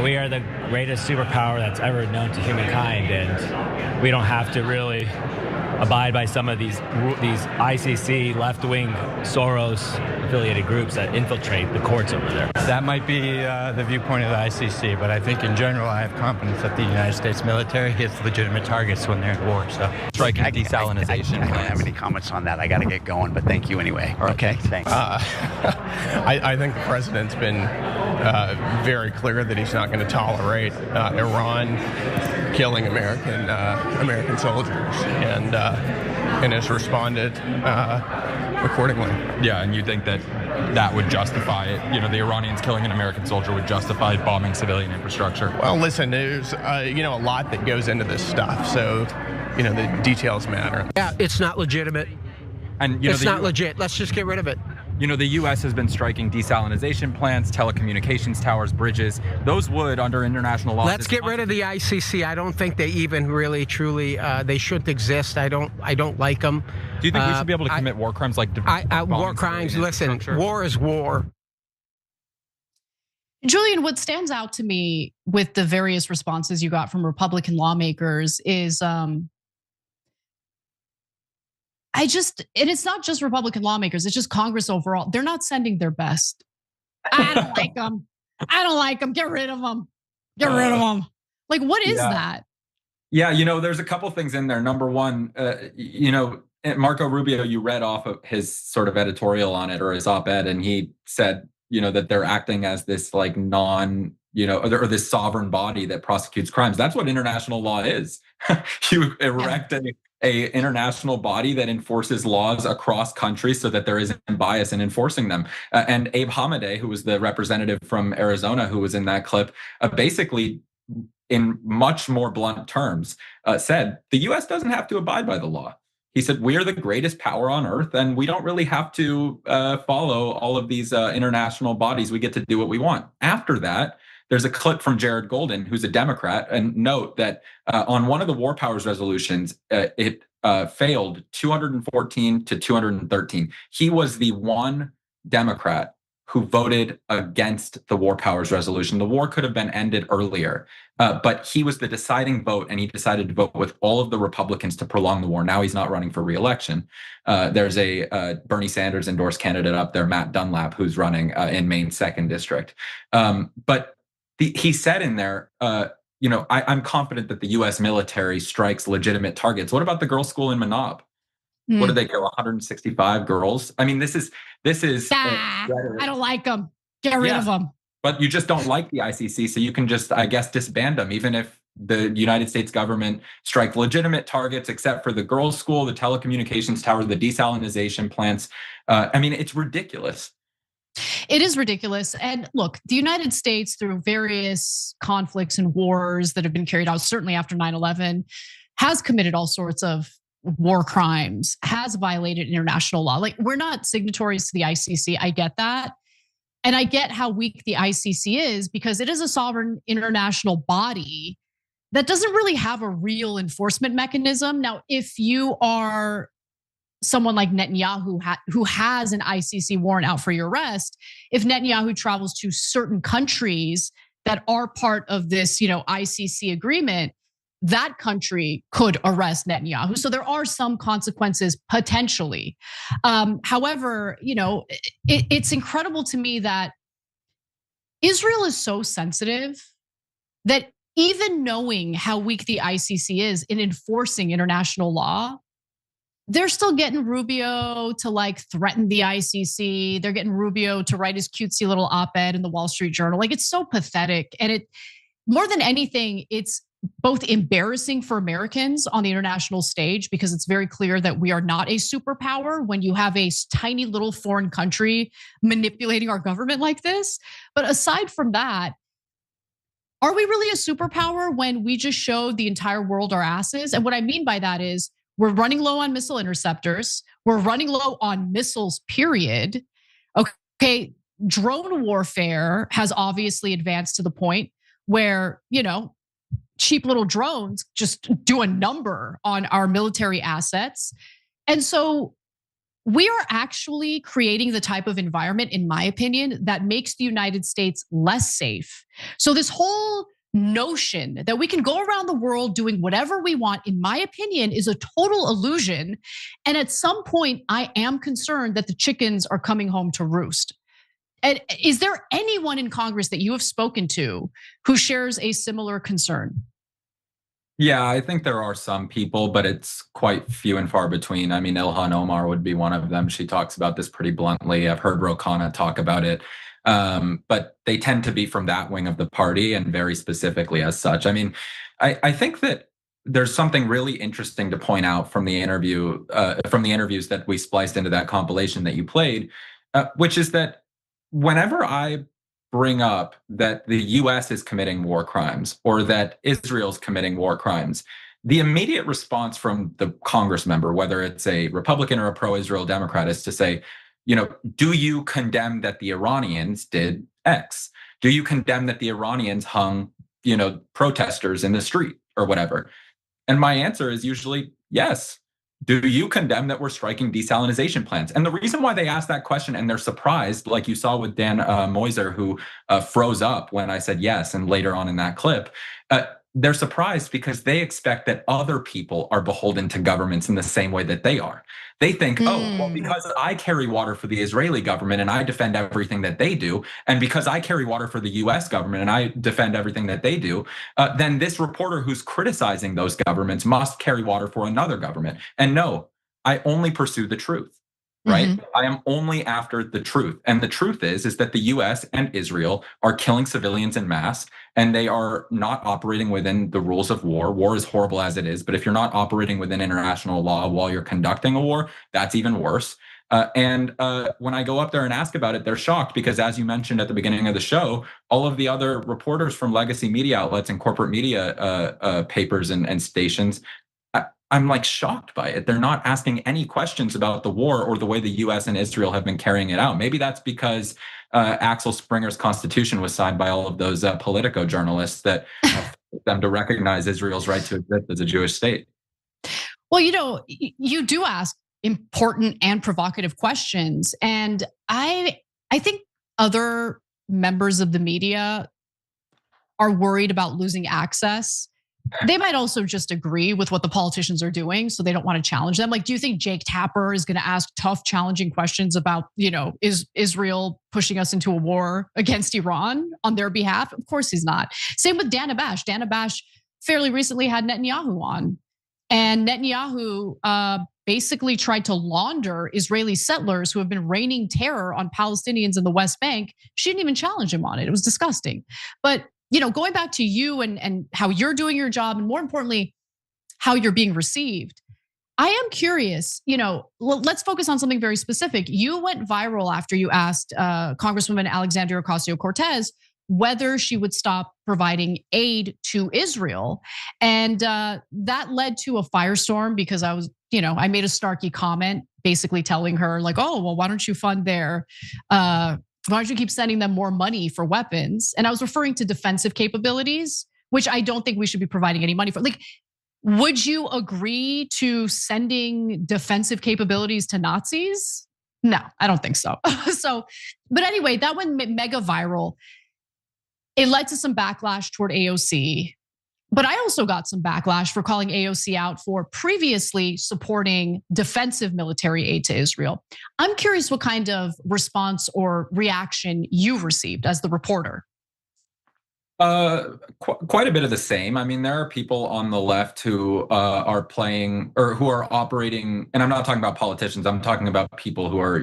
we are the greatest superpower that's ever known to humankind, and we don't have to really abide by some of these ICC left-wing Soros-affiliated groups that infiltrate the courts over there. That might be the viewpoint of the ICC, but I think in general I have confidence that the United States military hits legitimate targets when they're at war. So, striking desalinization I don't have any comments on that. I got to get going, but thank you anyway. Okay, thanks. I think the president's been very clear that he's not going to tolerate Iran killing American soldiers, and has responded accordingly. Yeah, and you think that would justify it? The Iranians killing an American soldier would justify bombing civilian infrastructure? Well, listen, there's a lot that goes into this stuff, so the details matter. Yeah, it's not legitimate. And it's not legit. Let's just get rid of it. The U.S. has been striking desalinization plants, telecommunications towers, bridges. Those would, under international law. Let's get rid of the ICC. I don't think they even really, truly, they shouldn't exist. I don't like them. Do you think we should be able to commit war crimes like war crimes? Listen, war is war. Julian, what stands out to me with the various responses you got from Republican lawmakers is, and it's not just Republican lawmakers, it's just Congress overall. They're not sending their best. I don't like them. I don't like them. Get rid of them. Get rid of them. Like, what is that? Yeah, there's a couple things in there. Number one, Marco Rubio, you read off of his sort of editorial on it, or his op-ed, and he said, that they're acting as this like or this sovereign body that prosecutes crimes. That's what international law is. You erect a international body that enforces laws across countries so that there isn't bias in enforcing them. And Abe Hamadeh, who was the representative from Arizona who was in that clip, basically, in much more blunt terms, said the U.S. doesn't have to abide by the law. He said, we are the greatest power on earth, and we don't really have to follow all of these international bodies. We get to do what we want. After that, there's a clip from Jared Golden, who's a Democrat, and note that on one of the War Powers resolutions, it failed 214 to 213. He was the one Democrat who voted against the War Powers resolution. The war could have been ended earlier, but he was the deciding vote, and he decided to vote with all of the Republicans to prolong the war. Now he's not running for re-election. There's a Bernie Sanders endorsed candidate up there, Matt Dunlap, who's running in Maine's 2nd district. But he said in there, I'm confident that the U.S. military strikes legitimate targets. What about the girls' school in Manab? What did they kill? 165 girls. I mean, this is. I don't like them. Get rid of them. But you just don't like the ICC, so you can just, I guess, disband them, even if the United States government strike legitimate targets, except for the girls' school, the telecommunications tower, the desalinization plants. It's ridiculous. It is ridiculous. And look, the United States, through various conflicts and wars that have been carried out, certainly after 9/11, has committed all sorts of war crimes, has violated international law. Like, we're not signatories to the ICC. I get that. And I get how weak the ICC is, because it is a sovereign international body that doesn't really have a real enforcement mechanism. Now, if you are someone like Netanyahu who has an ICC warrant out for your arrest, if Netanyahu travels to certain countries that are part of this, ICC agreement, that country could arrest Netanyahu. So there are some consequences potentially. However, it's incredible to me that Israel is so sensitive that even knowing how weak the ICC is in enforcing international law, they're still getting Rubio to threaten the ICC. They're getting Rubio to write his cutesy little op-ed in the Wall Street Journal. It's so pathetic. And it, more than anything, it's both embarrassing for Americans on the international stage, because it's very clear that we are not a superpower when you have a tiny little foreign country manipulating our government like this. But aside from that, are we really a superpower when we just showed the entire world our asses? And what I mean by that is, we're running low on missile interceptors. We're running low on missiles, period. Okay, drone warfare has obviously advanced to the point where, cheap little drones just do a number on our military assets. And so we are actually creating the type of environment, in my opinion, that makes the United States less safe. So this whole notion that we can go around the world doing whatever we want, in my opinion, is a total illusion. And at some point, I am concerned that the chickens are coming home to roost. And is there anyone in Congress that you have spoken to who shares a similar concern? Yeah, I think there are some people, but it's quite few and far between. I mean, Ilhan Omar would be one of them. She talks about this pretty bluntly. I've heard Ro Khanna talk about it. But they tend to be from that wing of the party and very specifically as such. I mean, I think that there's something really interesting to point out from the interview, from the interviews that we spliced into that compilation that you played, which is that whenever I bring up that the US is committing war crimes or that Israel's committing war crimes, the immediate response from the Congress member, whether it's a Republican or a pro-Israel Democrat, is to say, do you condemn that the Iranians did X? Do you condemn that the Iranians hung, protesters in the street or whatever? And my answer is usually yes. Do you condemn that we're striking desalinization plants? And the reason why they ask that question and they're surprised, like you saw with Dan Moiser, who froze up when I said yes, and later on in that clip, they're surprised because they expect that other people are beholden to governments in the same way that they are. They think, oh, well, because I carry water for the Israeli government and I defend everything that they do, and because I carry water for the US government and I defend everything that they do, then this reporter who's criticizing those governments must carry water for another government. And no, I only pursue the truth. Right? Mm-hmm. I am only after the truth. And the truth is that the US and Israel are killing civilians en masse, and they are not operating within the rules of war. War is horrible as it is, but if you're not operating within international law while you're conducting a war, that's even worse. And when I go up there and ask about it, they're shocked because, as you mentioned at the beginning of the show, all of the other reporters from legacy media outlets and corporate media papers and stations, I'm like shocked by it. They're not asking any questions about the war or the way the US and Israel have been carrying it out. Maybe that's because Axel Springer's constitution was signed by all of those Politico journalists that them to recognize Israel's right to exist as a Jewish state. Well, you do ask important and provocative questions. And I think other members of the media are worried about losing access. They might also just agree with what the politicians are doing, so they don't want to challenge them. Like, do you think Jake Tapper is going to ask tough, challenging questions about, is Israel pushing us into a war against Iran on their behalf? Of course he's not. Same with Dana Bash. Dana Bash fairly recently had Netanyahu on, and Netanyahu basically tried to launder Israeli settlers who have been raining terror on Palestinians in the West Bank. She didn't even challenge him on it. It was disgusting. But going back to you and how you're doing your job, and more importantly, how you're being received, I am curious, let's focus on something very specific. You went viral after you asked Congresswoman Alexandria Ocasio-Cortez whether she would stop providing aid to Israel. And that led to a firestorm because I made a snarky comment basically telling her like, oh, well, why don't you fund why don't you keep sending them more money for weapons? And I was referring to defensive capabilities, which I don't think we should be providing any money for. Like, would you agree to sending defensive capabilities to Nazis? No, I don't think so. But anyway, that went mega viral. It led to some backlash toward AOC. But I also got some backlash for calling AOC out for previously supporting defensive military aid to Israel. I'm curious what kind of response or reaction you received as the reporter. Quite a bit of the same. I mean, there are people on the left who are playing or who are operating, and I'm not talking about politicians, I'm talking about people who are,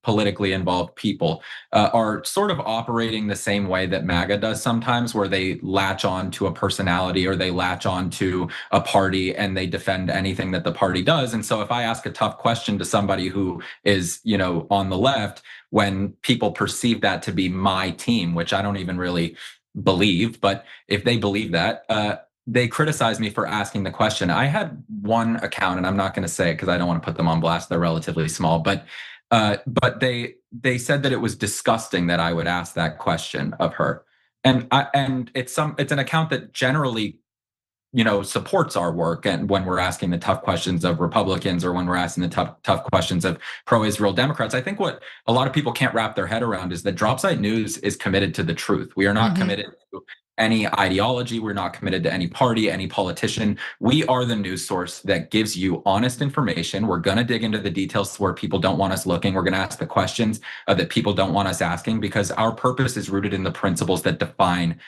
politically involved people, are sort of operating the same way that MAGA does sometimes, where they latch on to a personality or they latch on to a party and they defend anything that the party does. And so if I ask a tough question to somebody who is, on the left, when people perceive that to be my team, which I don't even really believe, but if they believe that, they criticize me for asking the question. I had one account, and I'm not going to say it because I don't want to put them on blast. They're relatively small, but they said that it was disgusting that I would ask that question of her, and it's an account that generally supports our work, and when we're asking the tough questions of Republicans or when we're asking the tough questions of pro-Israel Democrats. I think what a lot of people can't wrap their head around is that Dropsite News is committed to the truth. We are not committed to any ideology. We're not committed to any party, any politician. We are the news source that gives you honest information. We're going to dig into the details where people don't want us looking. We're going to ask the questions that people don't want us asking, because our purpose is rooted in the principles that define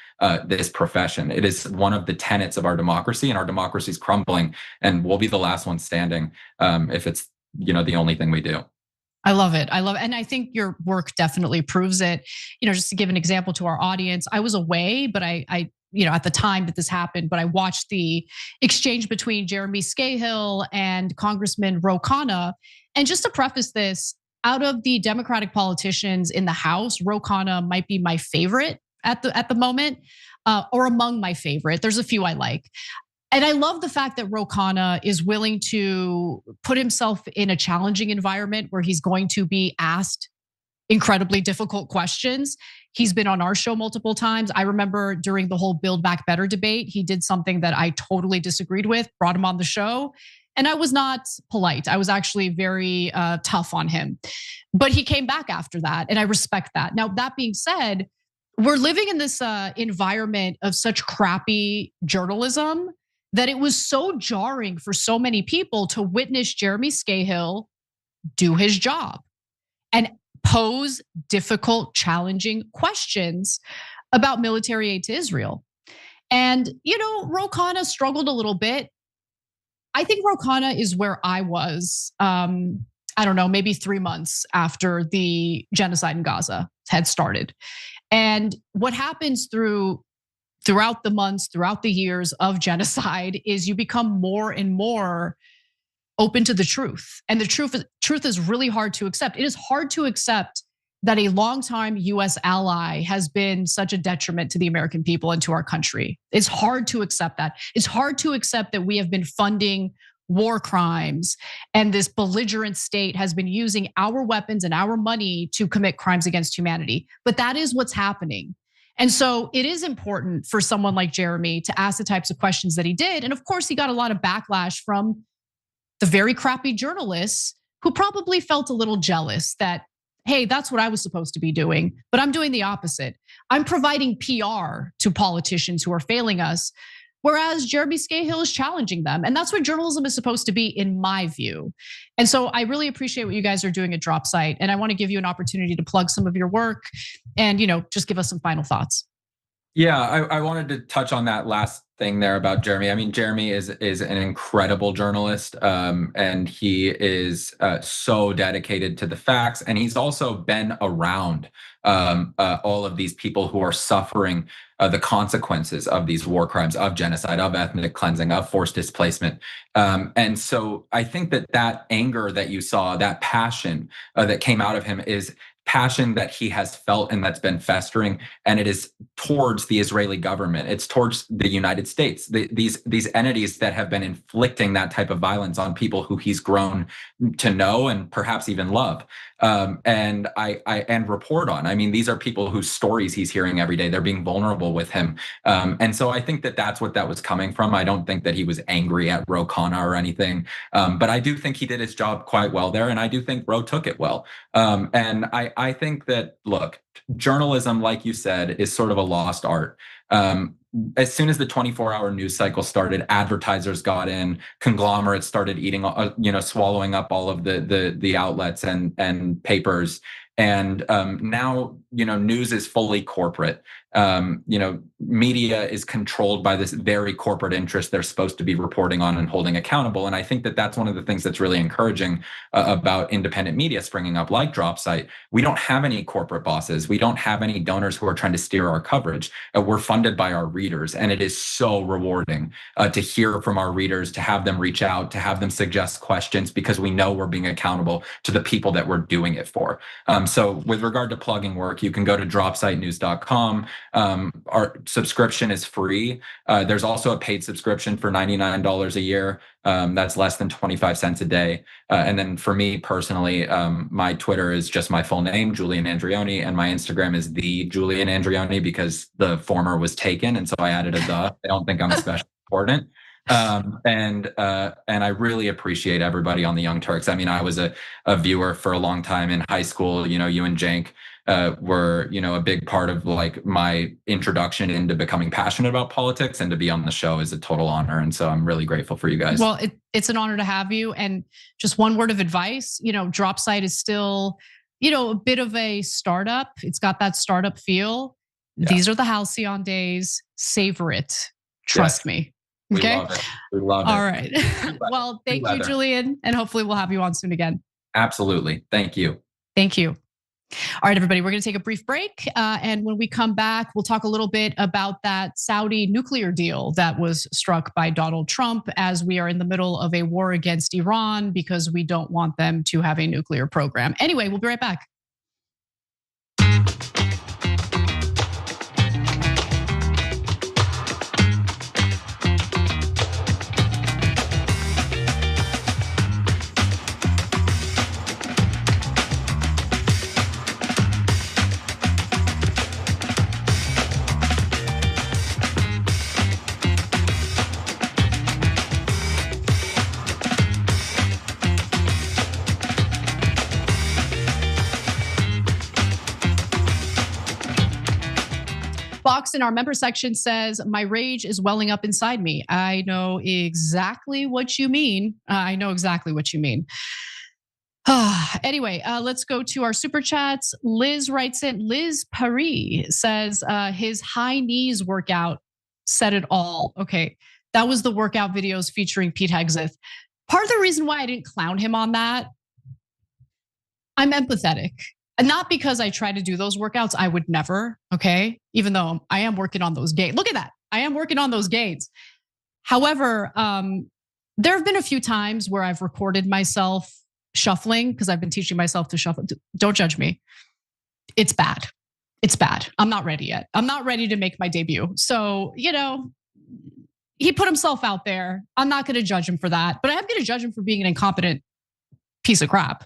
this profession. It is one of the tenets of our democracy, and our democracy is crumbling, and we'll be the last one standing if it's the only thing we do. I love it. And I think your work definitely proves it. Just to give an example to our audience, I was away, but I at the time that this happened, but I watched the exchange between Jeremy Scahill and Congressman Ro Khanna. And just to preface this, out of the Democratic politicians in the House, Ro Khanna might be my favorite at the moment, or among my favorite. There's a few I like. And I love the fact that Ro Khanna is willing to put himself in a challenging environment where he's going to be asked incredibly difficult questions. He's been on our show multiple times. I remember during the whole Build Back Better debate, he did something that I totally disagreed with, brought him on the show. And I was not polite. I was actually very tough on him. But he came back after that, and I respect that. Now, that being said, we're living in this environment of such crappy journalism that it was so jarring for so many people to witness Jeremy Scahill do his job and pose difficult, challenging questions about military aid to Israel. And, Ro Khanna struggled a little bit. I think Ro Khanna is where I was, I don't know, maybe 3 months after the genocide in Gaza had started. And what happens throughout the months, throughout the years of genocide is you become more and more open to the truth. And the truth is really hard to accept. It is hard to accept that a longtime US ally has been such a detriment to the American people and to our country. It's hard to accept that. It's hard to accept that we have been funding war crimes and this belligerent state has been using our weapons and our money to commit crimes against humanity. But that is what's happening. And so it is important for someone like Jeremy to ask the types of questions that he did. And of course, he got a lot of backlash from the very crappy journalists who probably felt a little jealous that, hey, that's what I was supposed to be doing, but I'm doing the opposite. I'm providing PR to politicians who are failing us, whereas Jeremy Scahill is challenging them. And that's what journalism is supposed to be, in my view. And so I really appreciate what you guys are doing at Dropsite. And I want to give you an opportunity to plug some of your work and just give us some final thoughts. Yeah, I wanted to touch on that last thing there about Jeremy. I mean, Jeremy is an incredible journalist, and he is so dedicated to the facts. And he's also been around all of these people who are suffering the consequences of these war crimes, of genocide, of ethnic cleansing, of forced displacement. And so I think that anger that you saw, that passion that came out of him is passion that he has felt and that's been festering, and it is towards the Israeli government. It's towards the United States. These entities that have been inflicting that type of violence on people who he's grown to know and perhaps even love, and report on. I mean, these are people whose stories he's hearing every day. They're being vulnerable with him, and so I think that's what that was coming from. I don't think that he was angry at Ro Khanna or anything, but I do think he did his job quite well there, and I do think Ro took it well. And I think that, look, journalism, like you said, is sort of a lost art. As soon as the 24-hour news cycle started, advertisers got in, conglomerates started eating, swallowing up all of the outlets and papers. And now, news is fully corporate. Media is controlled by this very corporate interest they're supposed to be reporting on and holding accountable. And I think that's one of the things that's really encouraging about independent media springing up like Dropsite. We don't have any corporate bosses. We don't have any donors who are trying to steer our coverage. We're funded by our readers. And it is so rewarding to hear from our readers, to have them reach out, to have them suggest questions, because we know we're being accountable to the people that we're doing it for. So with regard to plugging work, you can go to dropsitenews.com. Our subscription is free. There's also a paid subscription for $99 a year. That's less than 25 cents a day. And then for me personally, my Twitter is just my full name, Julian Andreone, and my Instagram is the Julian Andreone, because the former was taken, and so I added a the. I don't think I'm a special important. And I really appreciate everybody on the Young Turks. I mean, I was a viewer for a long time in high school. You know, you and Cenk were, you know, a big part of like my introduction into becoming passionate about politics, and to be on the show is a total honor. And so I'm really grateful for you guys. Well, it's an honor to have you. And just one word of advice, you know, Dropsite is still, you know, a bit of a startup. It's got that startup feel. Yeah. These are the halcyon days. Savor it. Trust me. Okay. We love it. All right. Well, thank you, Julian. And hopefully we'll have you on soon again. Absolutely. Thank you. Thank you. All right, everybody, we're going to take a brief break. And when we come back, we'll talk a little bit about that Saudi nuclear deal that was struck by Donald Trump, as we are in the middle of a war against Iran because we don't want them to have a nuclear program. Anyway, we'll be right back. Fox in our member section says, my rage is welling up inside me. I know exactly what you mean. Anyway, let's go to our super chats. Liz writes in, Liz Paris says his high knees workout said it all. Okay, that was the workout videos featuring Pete Hegseth. Part of the reason why I didn't clown him on that, I'm empathetic. And not because I try to do those workouts, I would never, okay? Even though I am working on those gains. Look at that, I am working on those gains. However, there have been a few times where I've recorded myself shuffling because I've been teaching myself to shuffle. Don't judge me. It's bad. It's bad. I'm not ready yet. I'm not ready to make my debut. So, you know, he put himself out there. I'm not gonna judge him for that, but I am gonna judge him for being an incompetent piece of crap.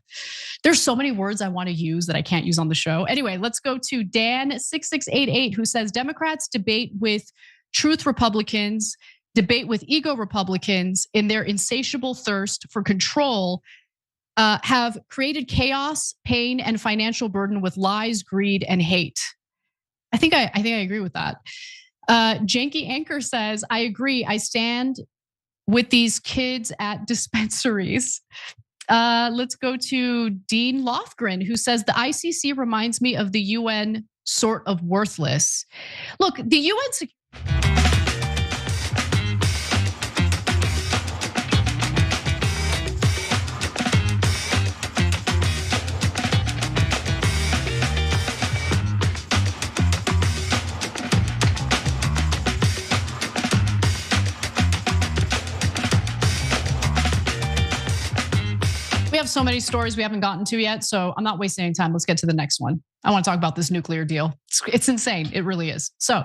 There's so many words I want to use that I can't use on the show. Anyway, let's go to Dan6688, who says Democrats debate with truth Republicans, debate with ego Republicans in their insatiable thirst for control, have created chaos, pain, and financial burden with lies, greed, and hate. I think I agree with that. Janky Anchor says, I agree. I stand with these kids at dispensaries. Let's go to Dean Lofgren, who says the ICC reminds me of the UN sort of worthless. Look, the UN. We have so many stories we haven't gotten to yet, so I'm not wasting any time. Let's get to the next one. I want to talk about this nuclear deal. It's insane. It really is. So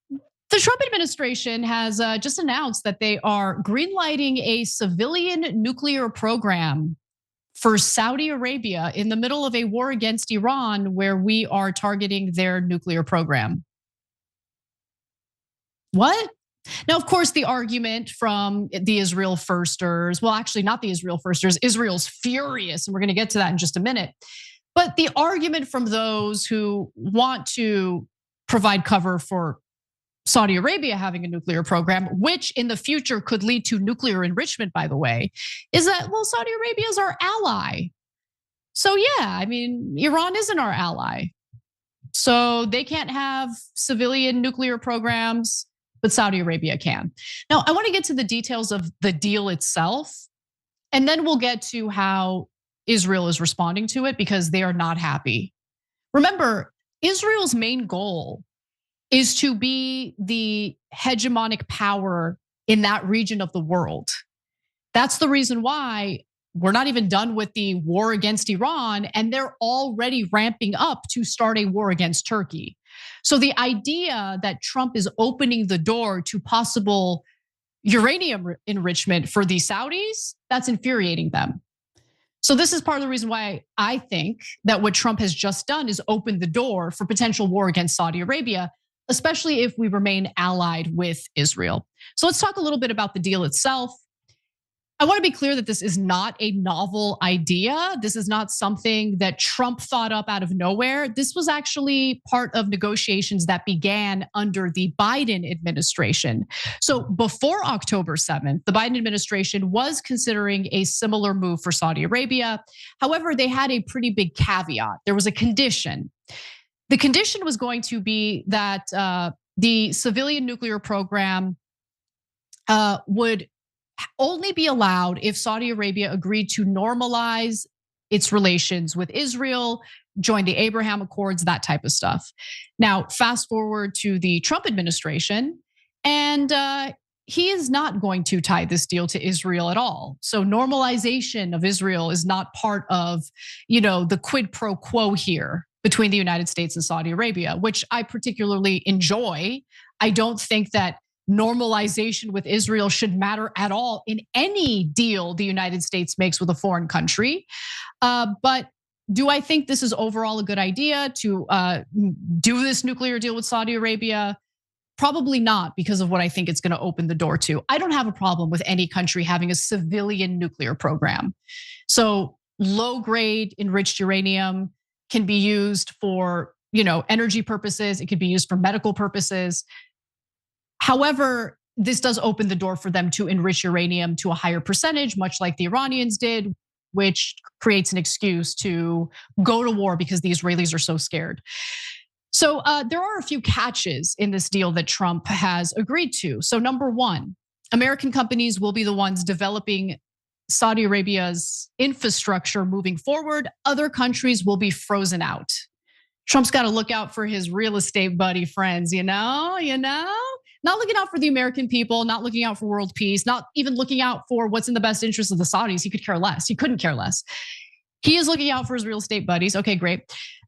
the Trump administration has just announced that they are greenlighting a civilian nuclear program for Saudi Arabia in the middle of a war against Iran, where we are targeting their nuclear program. What? Now, of course, the argument from the Israel firsters, well, actually not the Israel firsters, Israel's furious, and we're gonna get to that in just a minute. But the argument from those who want to provide cover for Saudi Arabia having a nuclear program, which in the future could lead to nuclear enrichment, by the way, is that, well, Saudi Arabia is our ally. So yeah, I mean, Iran isn't our ally. So they can't have civilian nuclear programs, but Saudi Arabia can. Now, I want to get to the details of the deal itself, and then we'll get to how Israel is responding to it, because they are not happy. Remember, Israel's main goal is to be the hegemonic power in that region of the world. That's the reason why we're not even done with the war against Iran, and they're already ramping up to start a war against Turkey. So the idea that Trump is opening the door to possible uranium enrichment for the Saudis, that's infuriating them. So this is part of the reason why I think that what Trump has just done is open the door for potential war against Saudi Arabia, especially if we remain allied with Israel. So let's talk a little bit about the deal itself. I want to be clear that this is not a novel idea. This is not something that Trump thought up out of nowhere. This was actually part of negotiations that began under the Biden administration. So before October 7th, the Biden administration was considering a similar move for Saudi Arabia. However, they had a pretty big caveat. There was a condition. The condition was going to be that the civilian nuclear program would only be allowed if Saudi Arabia agreed to normalize its relations with Israel, join the Abraham Accords, that type of stuff. Now, fast forward to the Trump administration, and he is not going to tie this deal to Israel at all. So normalization of Israel is not part of, the quid pro quo here between the United States and Saudi Arabia, which I particularly enjoy. I don't think that normalization with Israel should matter at all in any deal the United States makes with a foreign country. But do I think this is overall a good idea to do this nuclear deal with Saudi Arabia? Probably not, because of what I think it's going to open the door to. I don't have a problem with any country having a civilian nuclear program. So low-grade enriched uranium can be used for, energy purposes. It could be used for medical purposes. However, this does open the door for them to enrich uranium to a higher percentage, much like the Iranians did, which creates an excuse to go to war because the Israelis are so scared. So there are a few catches in this deal that Trump has agreed to. So number one, American companies will be the ones developing Saudi Arabia's infrastructure moving forward. Other countries will be frozen out. Trump's got to look out for his real estate buddy friends, Not looking out for the American people, not looking out for world peace, not even looking out for what's in the best interest of the Saudis. He could care less. He couldn't care less. He is looking out for his real estate buddies. Okay, great.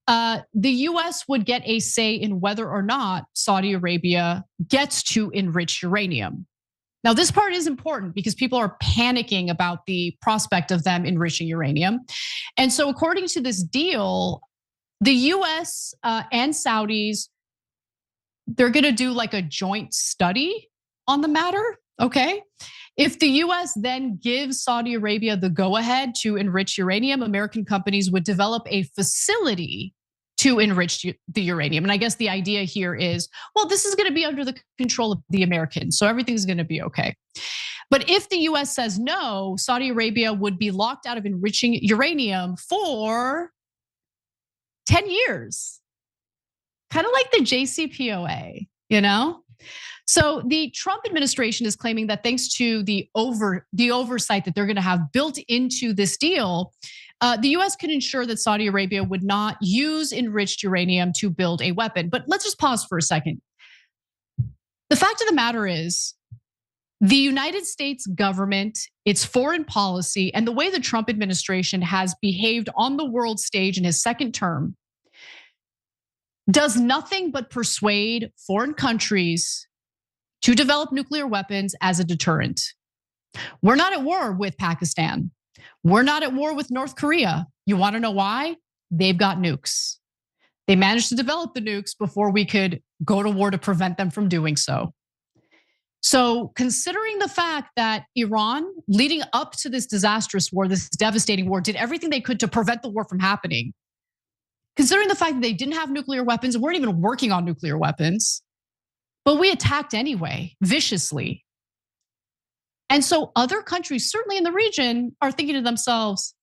The US would get a say in whether or not Saudi Arabia gets to enrich uranium. Now, this part is important because people are panicking about the prospect of them enriching uranium. And so according to this deal, the US and Saudis, they're gonna do like a joint study on the matter, okay? If the US then gives Saudi Arabia the go-ahead to enrich uranium, American companies would develop a facility to enrich the uranium. And I guess the idea here is, well, this is gonna be under the control of the Americans, so everything's gonna be okay. But if the US says no, Saudi Arabia would be locked out of enriching uranium for 10 years. Kind of like the JCPOA, So the Trump administration is claiming that thanks to the oversight that they're going to have built into this deal, the US can ensure that Saudi Arabia would not use enriched uranium to build a weapon. But let's just pause for a second. The fact of the matter is, the United States government, its foreign policy, and the way the Trump administration has behaved on the world stage in his second term does nothing but persuade foreign countries to develop nuclear weapons as a deterrent. We're not at war with Pakistan. We're not at war with North Korea. You want to know why? They've got nukes. They managed to develop the nukes before we could go to war to prevent them from doing so. So considering the fact that Iran, leading up to this disastrous war, this devastating war, did everything they could to prevent the war from happening, considering the fact that they didn't have nuclear weapons and weren't even working on nuclear weapons, but we attacked anyway, viciously. And so other countries, certainly in the region, are thinking to themselves,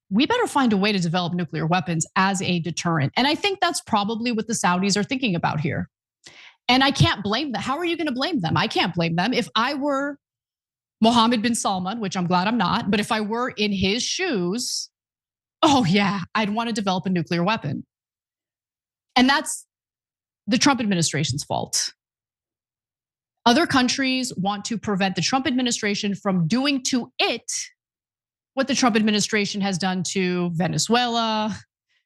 we better find a way to develop nuclear weapons as a deterrent. And I think that's probably what the Saudis are thinking about here. And I can't blame them. How are you going to blame them? I can't blame them. If I were Mohammed bin Salman, which I'm glad I'm not, but if I were in his shoes, oh yeah, I'd want to develop a nuclear weapon. And that's the Trump administration's fault. Other countries want to prevent the Trump administration from doing to it what the Trump administration has done to Venezuela,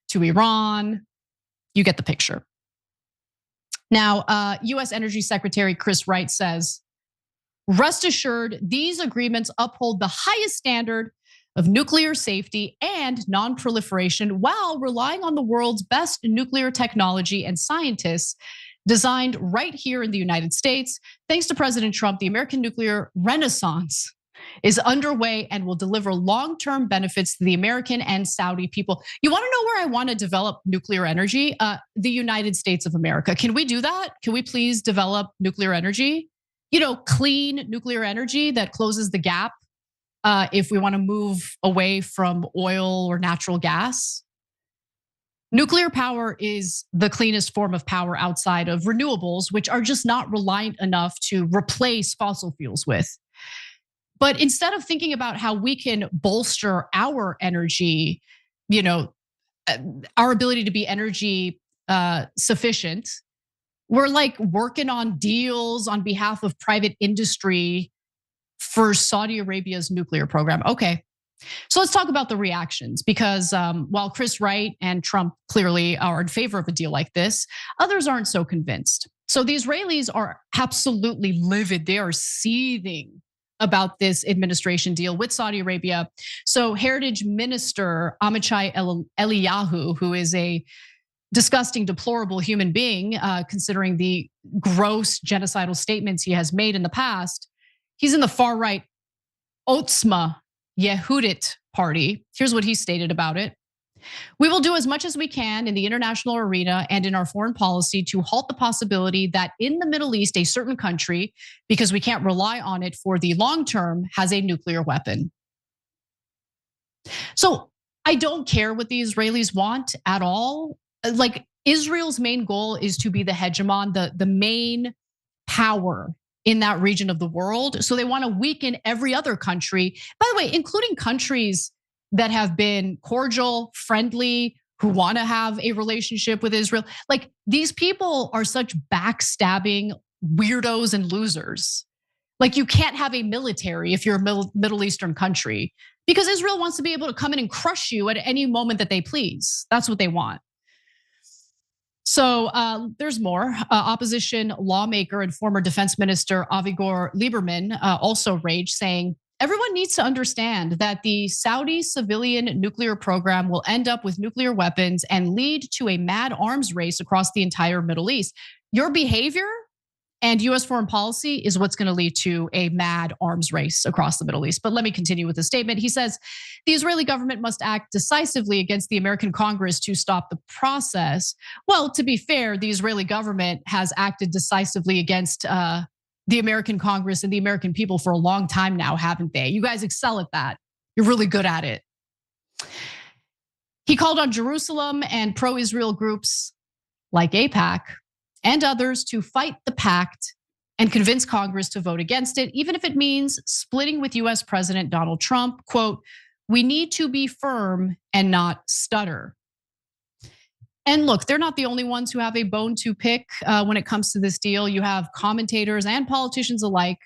to Iran. You get the picture. Now, US Energy Secretary Chris Wright says, rest assured, these agreements uphold the highest standard of nuclear safety and non-proliferation while relying on the world's best nuclear technology and scientists designed right here in the United States. Thanks to President Trump, the American nuclear renaissance is underway and will deliver long-term benefits to the American and Saudi people. You want to know where I want to develop nuclear energy? The United States of America. Can we do that? Can we please develop nuclear energy? Clean nuclear energy that closes the gap if we want to move away from oil or natural gas. Nuclear power is the cleanest form of power outside of renewables, which are just not reliant enough to replace fossil fuels with. But instead of thinking about how we can bolster our energy, our ability to be energy sufficient, we're like working on deals on behalf of private industry for Saudi Arabia's nuclear program. Okay, so let's talk about the reactions, because while Chris Wright and Trump clearly are in favor of a deal like this, others aren't so convinced. So the Israelis are absolutely livid. They are seething about this administration deal with Saudi Arabia. So Heritage Minister Amichai Eliyahu, who is a disgusting, deplorable human being, considering the gross genocidal statements he has made in the past, he's in the far right Otzma Yehudit party. Here's what he stated about it. We will do as much as we can in the international arena and in our foreign policy to halt the possibility that in the Middle East, a certain country, because we can't rely on it for the long term, has a nuclear weapon. So I don't care what the Israelis want at all. Like, Israel's main goal is to be the hegemon, the main power in that region of the world. So they want to weaken every other country, by the way, including countries that have been cordial, friendly, who want to have a relationship with Israel. Like, these people are such backstabbing weirdos and losers. Like, you can't have a military if you're a Middle Eastern country, because Israel wants to be able to come in and crush you at any moment that they please. That's what they want. So there's more. Opposition lawmaker and former defense minister Avigdor Lieberman also raged, saying, everyone needs to understand that the Saudi civilian nuclear program will end up with nuclear weapons and lead to a mad arms race across the entire Middle East. Your behavior and US foreign policy is what's going to lead to a mad arms race across the Middle East. But let me continue with the statement. He says, the Israeli government must act decisively against the American Congress to stop the process. Well, to be fair, the Israeli government has acted decisively against the American Congress and the American people for a long time now, haven't they? You guys excel at that. You're really good at it. He called on Jerusalem and pro-Israel groups like AIPAC and others to fight the pact and convince Congress to vote against it, even if it means splitting with US President Donald Trump. Quote, we need to be firm and not stutter. And look, they're not the only ones who have a bone to pick when it comes to this deal. You have commentators and politicians alike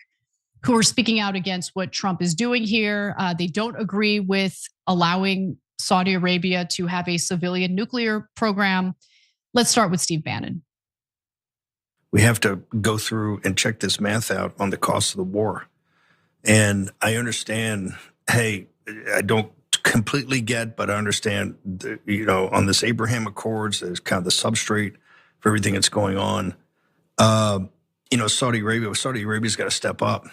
who are speaking out against what Trump is doing here. They don't agree with allowing Saudi Arabia to have a civilian nuclear program. Let's start with Steve Bannon. We have to go through and check this math out on the cost of the war. And I understand, hey, I don't completely get, but I understand, on this Abraham Accords, there's kind of the substrate for everything that's going on. Saudi Arabia's got to step up.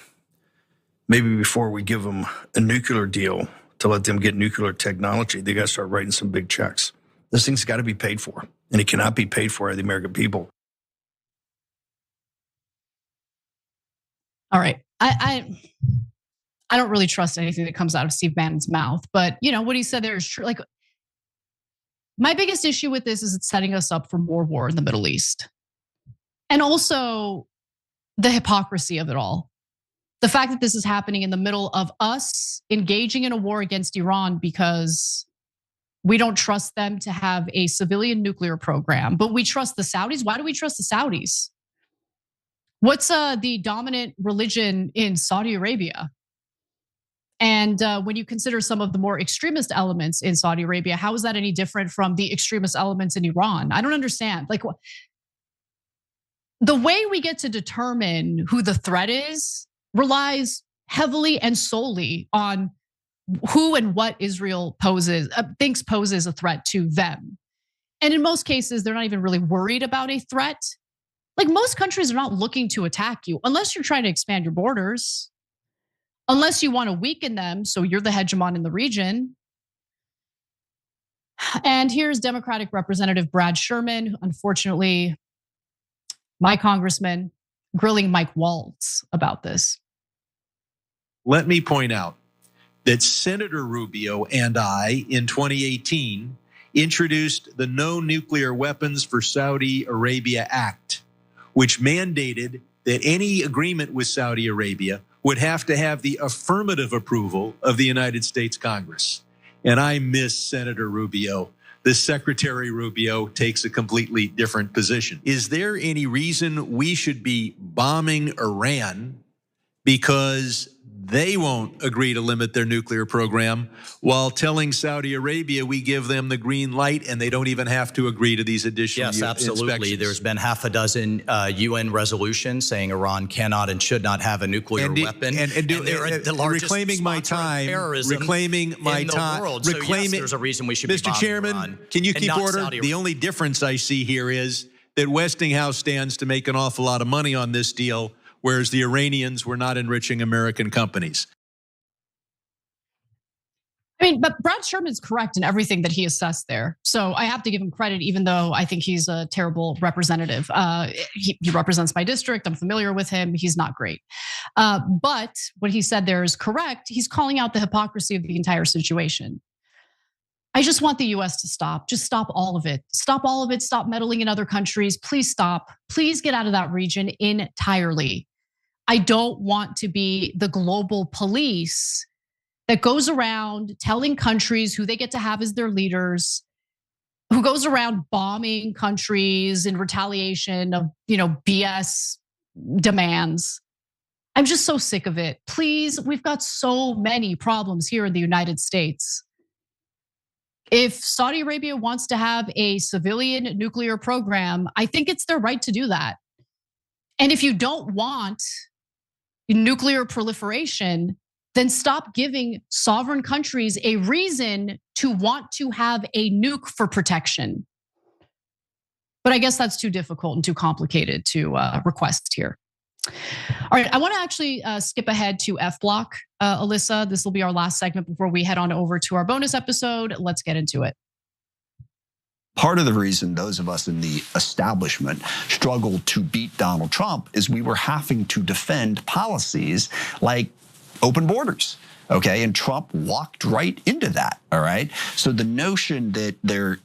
Maybe before we give them a nuclear deal to let them get nuclear technology, they got to start writing some big checks. This thing's got to be paid for, and it cannot be paid for by the American people. All right, I don't really trust anything that comes out of Steve Bannon's mouth, but what he said there is true. Like, my biggest issue with this is it's setting us up for more war in the Middle East. And also the hypocrisy of it all. The fact that this is happening in the middle of us engaging in a war against Iran because we don't trust them to have a civilian nuclear program, but we trust the Saudis. Why do we trust the Saudis? What's the dominant religion in Saudi Arabia? And when you consider some of the more extremist elements in Saudi Arabia, how is that any different from the extremist elements in Iran? I don't understand. Like, the way we get to determine who the threat is relies heavily and solely on who and what Israel thinks poses a threat to them. And in most cases, they're not even really worried about a threat. Like, most countries are not looking to attack you unless you're trying to expand your borders, unless you want to weaken them so you're the hegemon in the region. And here's Democratic Representative Brad Sherman, unfortunately, my congressman, grilling Mike Waltz about this. Let me point out that Senator Rubio and I, in 2018, introduced the No Nuclear Weapons for Saudi Arabia Act, which mandated that any agreement with Saudi Arabia would have to have the affirmative approval of the United States Congress. And I miss Senator Rubio. The Secretary Rubio takes a completely different position. Is there any reason we should be bombing Iran because they won't agree to limit their nuclear program, while telling Saudi Arabia we give them the green light and they don't even have to agree to these additional absolutely. inspections? There's been half a dozen UN resolutions saying Iran cannot and should not have a nuclear weapon. And they're the largest reclaiming my sponsor of time, terrorism reclaiming my in the time, world. So yes, there's a reason we should be Mr. bombing Chairman, Iran, can you and keep not order? Saudi The only difference I see here is that Westinghouse stands to make an awful lot of money on this deal, whereas the Iranians were not enriching American companies. I mean, but Brad Sherman's correct in everything that he assessed there. So I have to give him credit, even though I think he's a terrible representative. He represents my district. I'm familiar with him. He's not great. But what he said there is correct. He's calling out the hypocrisy of the entire situation. I just want the US to stop. Just stop all of it. Stop all of it. Stop meddling in other countries. Please stop. Please get out of that region entirely. I don't want to be the global police that goes around telling countries who they get to have as their leaders, who goes around bombing countries in retaliation of, BS demands. I'm just so sick of it. Please, we've got so many problems here in the United States. If Saudi Arabia wants to have a civilian nuclear program, I think it's their right to do that. And if you don't want nuclear proliferation, then stop giving sovereign countries a reason to want to have a nuke for protection. But I guess that's too difficult and too complicated to request here. All right, I want to actually skip ahead to F Block, Alyssa. This will be our last segment before we head on over to our bonus episode. Let's get into it. Part of the reason those of us in the establishment struggled to beat Donald Trump is we were having to defend policies like open borders, okay? And Trump walked right into that, all right? So the notion that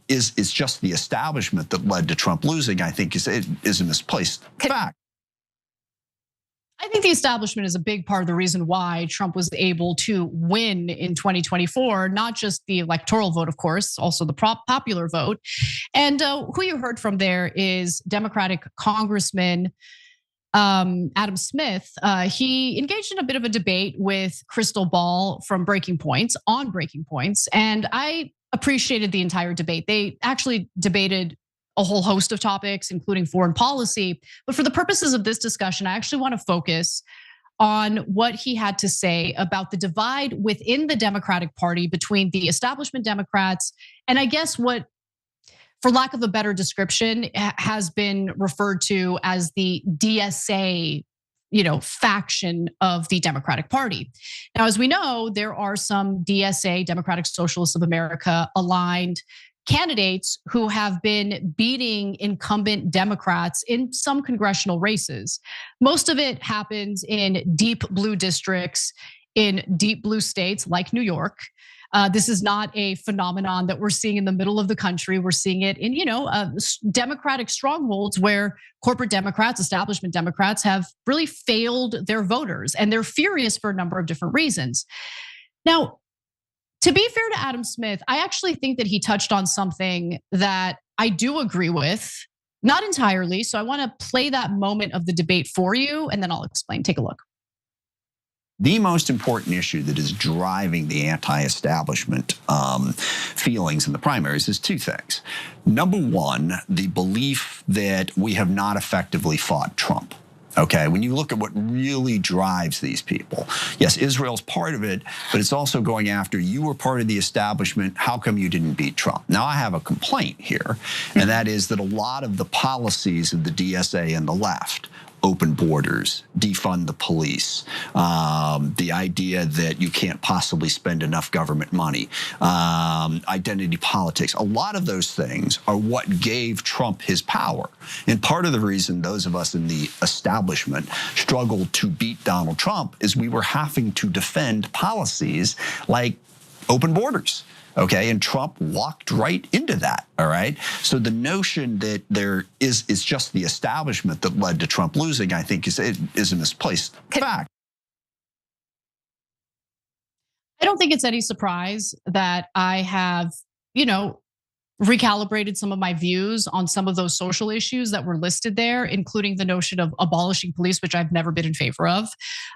it's just the establishment that led to Trump losing, I think is a misplaced fact. I think the establishment is a big part of the reason why Trump was able to win in 2024, not just the electoral vote, of course, also the popular vote. And who you heard from there is Democratic Congressman Adam Smith. He engaged in a bit of a debate with Krystal Ball from Breaking Points on Breaking Points, and I appreciated the entire debate. They actually debated a whole host of topics, including foreign policy. But for the purposes of this discussion, I actually want to focus on what he had to say about the divide within the Democratic Party between the establishment Democrats and I guess what, for lack of a better description, has been referred to as the DSA, faction of the Democratic Party. Now, as we know, there are some DSA, Democratic Socialists of America, aligned candidates who have been beating incumbent Democrats in some congressional races. Most of it happens in deep blue districts in deep blue states like New York. This is not a phenomenon that we're seeing in the middle of the country. We're seeing it in, Democratic strongholds where corporate Democrats, establishment Democrats have really failed their voters, and they're furious for a number of different reasons. Now, to be fair to Adam Smith, I actually think that he touched on something that I do agree with, not entirely. So I want to play that moment of the debate for you, and then I'll explain. Take a look. The most important issue that is driving the anti-establishment feelings in the primaries is two things. Number one, the belief that we have not effectively fought Trump. Okay, when you look at what really drives these people, yes, Israel's part of it, but it's also going after, you were part of the establishment, how come you didn't beat Trump? Now, I have a complaint here, and that is that a lot of the policies of the DSA and the left, open borders, defund the police, the idea that you can't possibly spend enough government money, identity politics. A lot of those things are what gave Trump his power. And part of the reason those of us in the establishment struggled to beat Donald Trump is we were having to defend policies like open borders. Okay, and Trump walked right into that, all right? So the notion that there is just the establishment that led to Trump losing, I think is a misplaced fact. I don't think it's any surprise that I have, recalibrated some of my views on some of those social issues that were listed there, including the notion of abolishing police, which I've never been in favor of,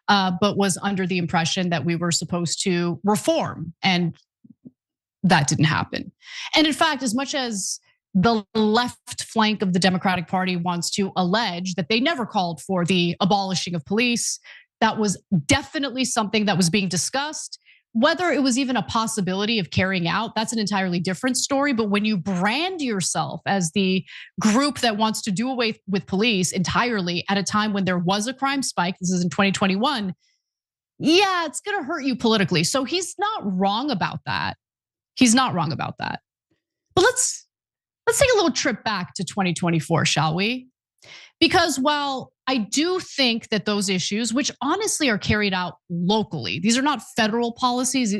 but was under the impression that we were supposed to reform, and that didn't happen. And in fact, as much as the left flank of the Democratic Party wants to allege that they never called for the abolishing of police, that was definitely something that was being discussed. Whether it was even a possibility of carrying out, that's an entirely different story. But when you brand yourself as the group that wants to do away with police entirely at a time when there was a crime spike, this is in 2021, yeah, it's gonna hurt you politically. So he's not wrong about that. He's not wrong about that. But let's take a little trip back to 2024, shall we? Because while I do think that those issues, which honestly are carried out locally, these are not federal policies,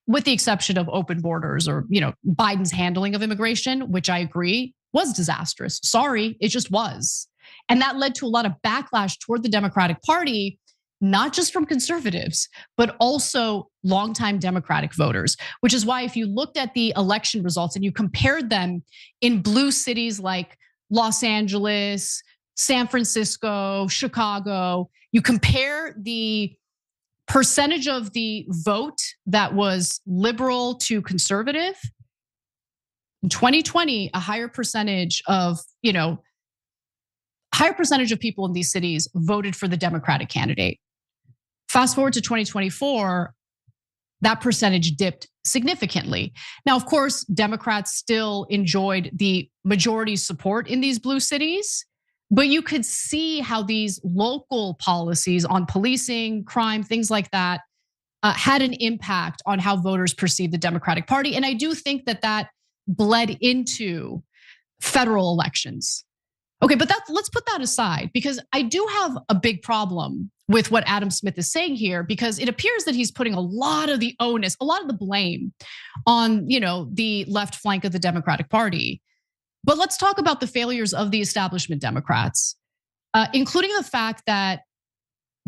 with the exception of open borders or Biden's handling of immigration, which I agree was disastrous. Sorry, it just was. And that led to a lot of backlash toward the Democratic Party, not just from conservatives, but also longtime Democratic voters, which is why if you looked at the election results and you compared them in blue cities like Los Angeles, San Francisco, Chicago, you compare the percentage of the vote that was liberal to conservative. In 2020, a higher percentage of people in these cities voted for the Democratic candidate. Fast forward to 2024, that percentage dipped significantly. Now, of course, Democrats still enjoyed the majority support in these blue cities, but you could see how these local policies on policing, crime, things like that had an impact on how voters perceive the Democratic Party. And I do think that bled into federal elections. Okay, but let's put that aside, because I do have a big problem with what Adam Smith is saying here, because it appears that he's putting a lot of the onus, a lot of the blame on, the left flank of the Democratic Party. But let's talk about the failures of the establishment Democrats, including the fact that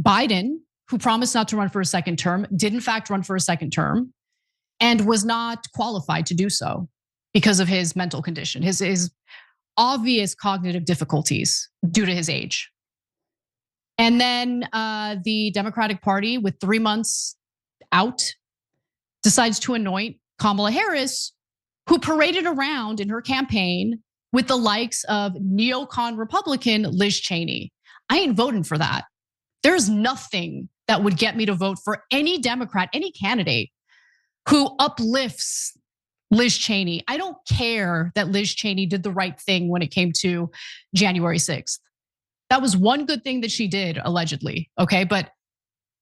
Biden, who promised not to run for a second term, did in fact run for a second term and was not qualified to do so because of his mental condition, his obvious cognitive difficulties due to his age. And then the Democratic Party, with 3 months out, decides to anoint Kamala Harris, who paraded around in her campaign with the likes of neocon Republican Liz Cheney. I ain't voting for that. There's nothing that would get me to vote for any Democrat, any candidate who uplifts Liz Cheney. I don't care that Liz Cheney did the right thing when it came to January 6th. That was one good thing that she did, allegedly, okay? But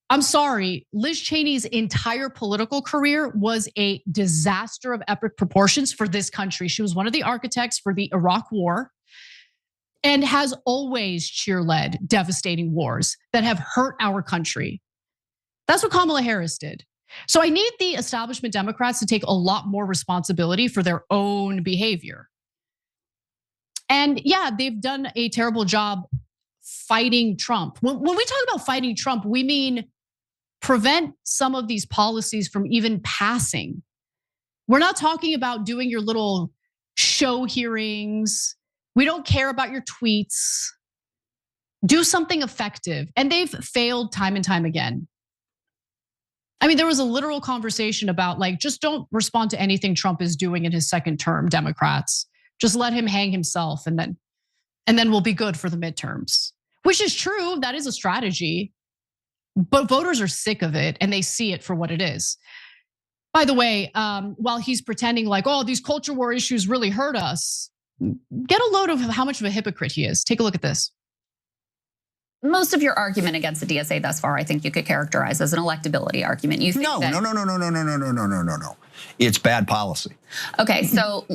I'm sorry, Liz Cheney's entire political career was a disaster of epic proportions for this country. She was one of the architects for the Iraq War and has always cheer-led devastating wars that have hurt our country. That's what Kamala Harris did. So I need the establishment Democrats to take a lot more responsibility for their own behavior. And yeah, they've done a terrible job fighting Trump. When we talk about fighting Trump, we mean prevent some of these policies from even passing. We're not talking about doing your little show hearings. We don't care about your tweets. Do something effective. And they've failed time and time again. I mean, there was a literal conversation about just don't respond to anything Trump is doing in his second term, Democrats. Just let him hang himself and then we'll be good for the midterms. Which is true, that is a strategy. But voters are sick of it and they see it for what it is. By the way, while he's pretending like, oh, these culture war issues really hurt us, get a load of how much of a hypocrite he is. Take a look at this. Most of your argument against the DSA thus far, I think you could characterize as an electability argument. You think No. It's bad policy. Okay, so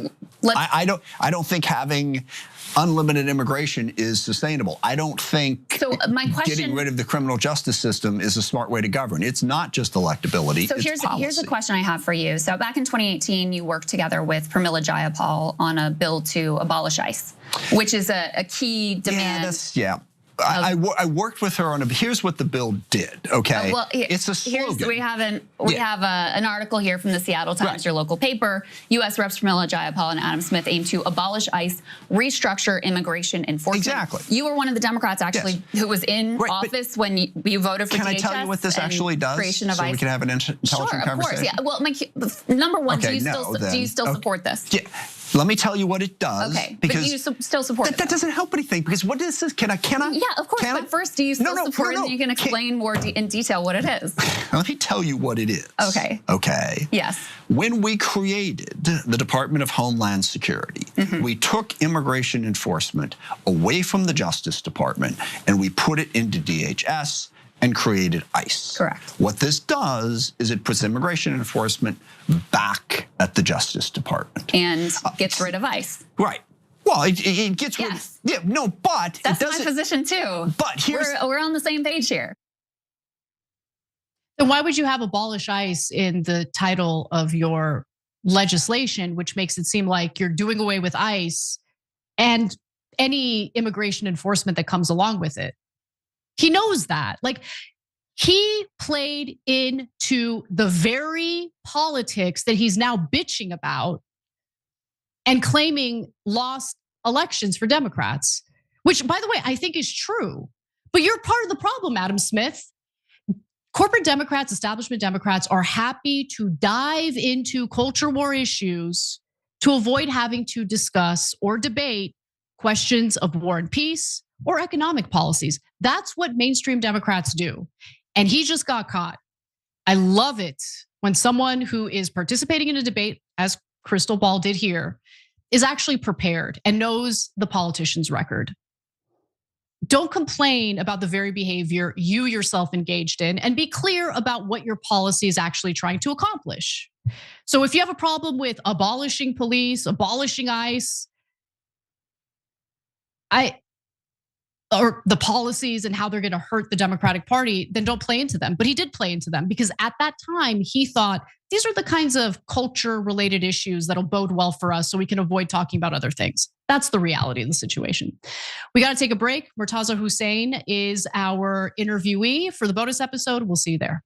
let's. I don't think having unlimited immigration is sustainable. I don't think my question, getting rid of the criminal justice system is a smart way to govern. It's not just electability. So here's a question I have for you. So back in 2018, you worked together with Pramila Jayapal on a bill to abolish ICE, which is a key demand. I worked with her on here's what the bill did, okay? It's a slogan. We have an article here from the Seattle Times, your local paper. U.S. Reps Pramila Jayapal and Adam Smith aim to abolish ICE, restructure immigration enforcement. Exactly. You were one of the Democrats, actually, who was in office when you voted for DHS. Can I tell you what this actually does creation of so ICE? we can have an intelligent conversation? Of course, yeah. Well, number one, do you still support this? Yeah. Let me tell you what it does. Okay, because but you still support it. That doesn't help anything, because what this is, can I? Yeah, of course, but first, do you still support it? And you can explain more in detail what it is. Let me tell you what it is. Okay. Okay. Yes. When we created the Department of Homeland Security, we took immigration enforcement away from the Justice Department and we put it into DHS and created ICE. Correct. What this does is it puts immigration enforcement back at the Justice Department. And gets rid of ICE. Right. Well, it gets rid of, but that's my position too. But we're on the same page here. Then why would you have abolish ICE in the title of your legislation, which makes it seem like you're doing away with ICE and any immigration enforcement that comes along with it? He knows that. Like, he played into the very politics that he's now bitching about and claiming lost elections for Democrats, which, by the way, I think is true. But you're part of the problem, Adam Smith. Corporate Democrats, establishment Democrats are happy to dive into culture war issues to avoid having to discuss or debate questions of war and peace or economic policies. That's what mainstream Democrats do. And he just got caught. I love it when someone who is participating in a debate, as Krystal Ball did here, is actually prepared and knows the politician's record. Don't complain about the very behavior you yourself engaged in, and be clear about what your policy is actually trying to accomplish. So if you have a problem with abolishing police, abolishing ICE, or the policies and how they're going to hurt the Democratic Party, then don't play into them. But he did play into them, because at that time he thought these are the kinds of culture related issues that'll bode well for us so we can avoid talking about other things. That's the reality of the situation. We got to take a break. Murtaza Hussain is our interviewee for the bonus episode. We'll see you there.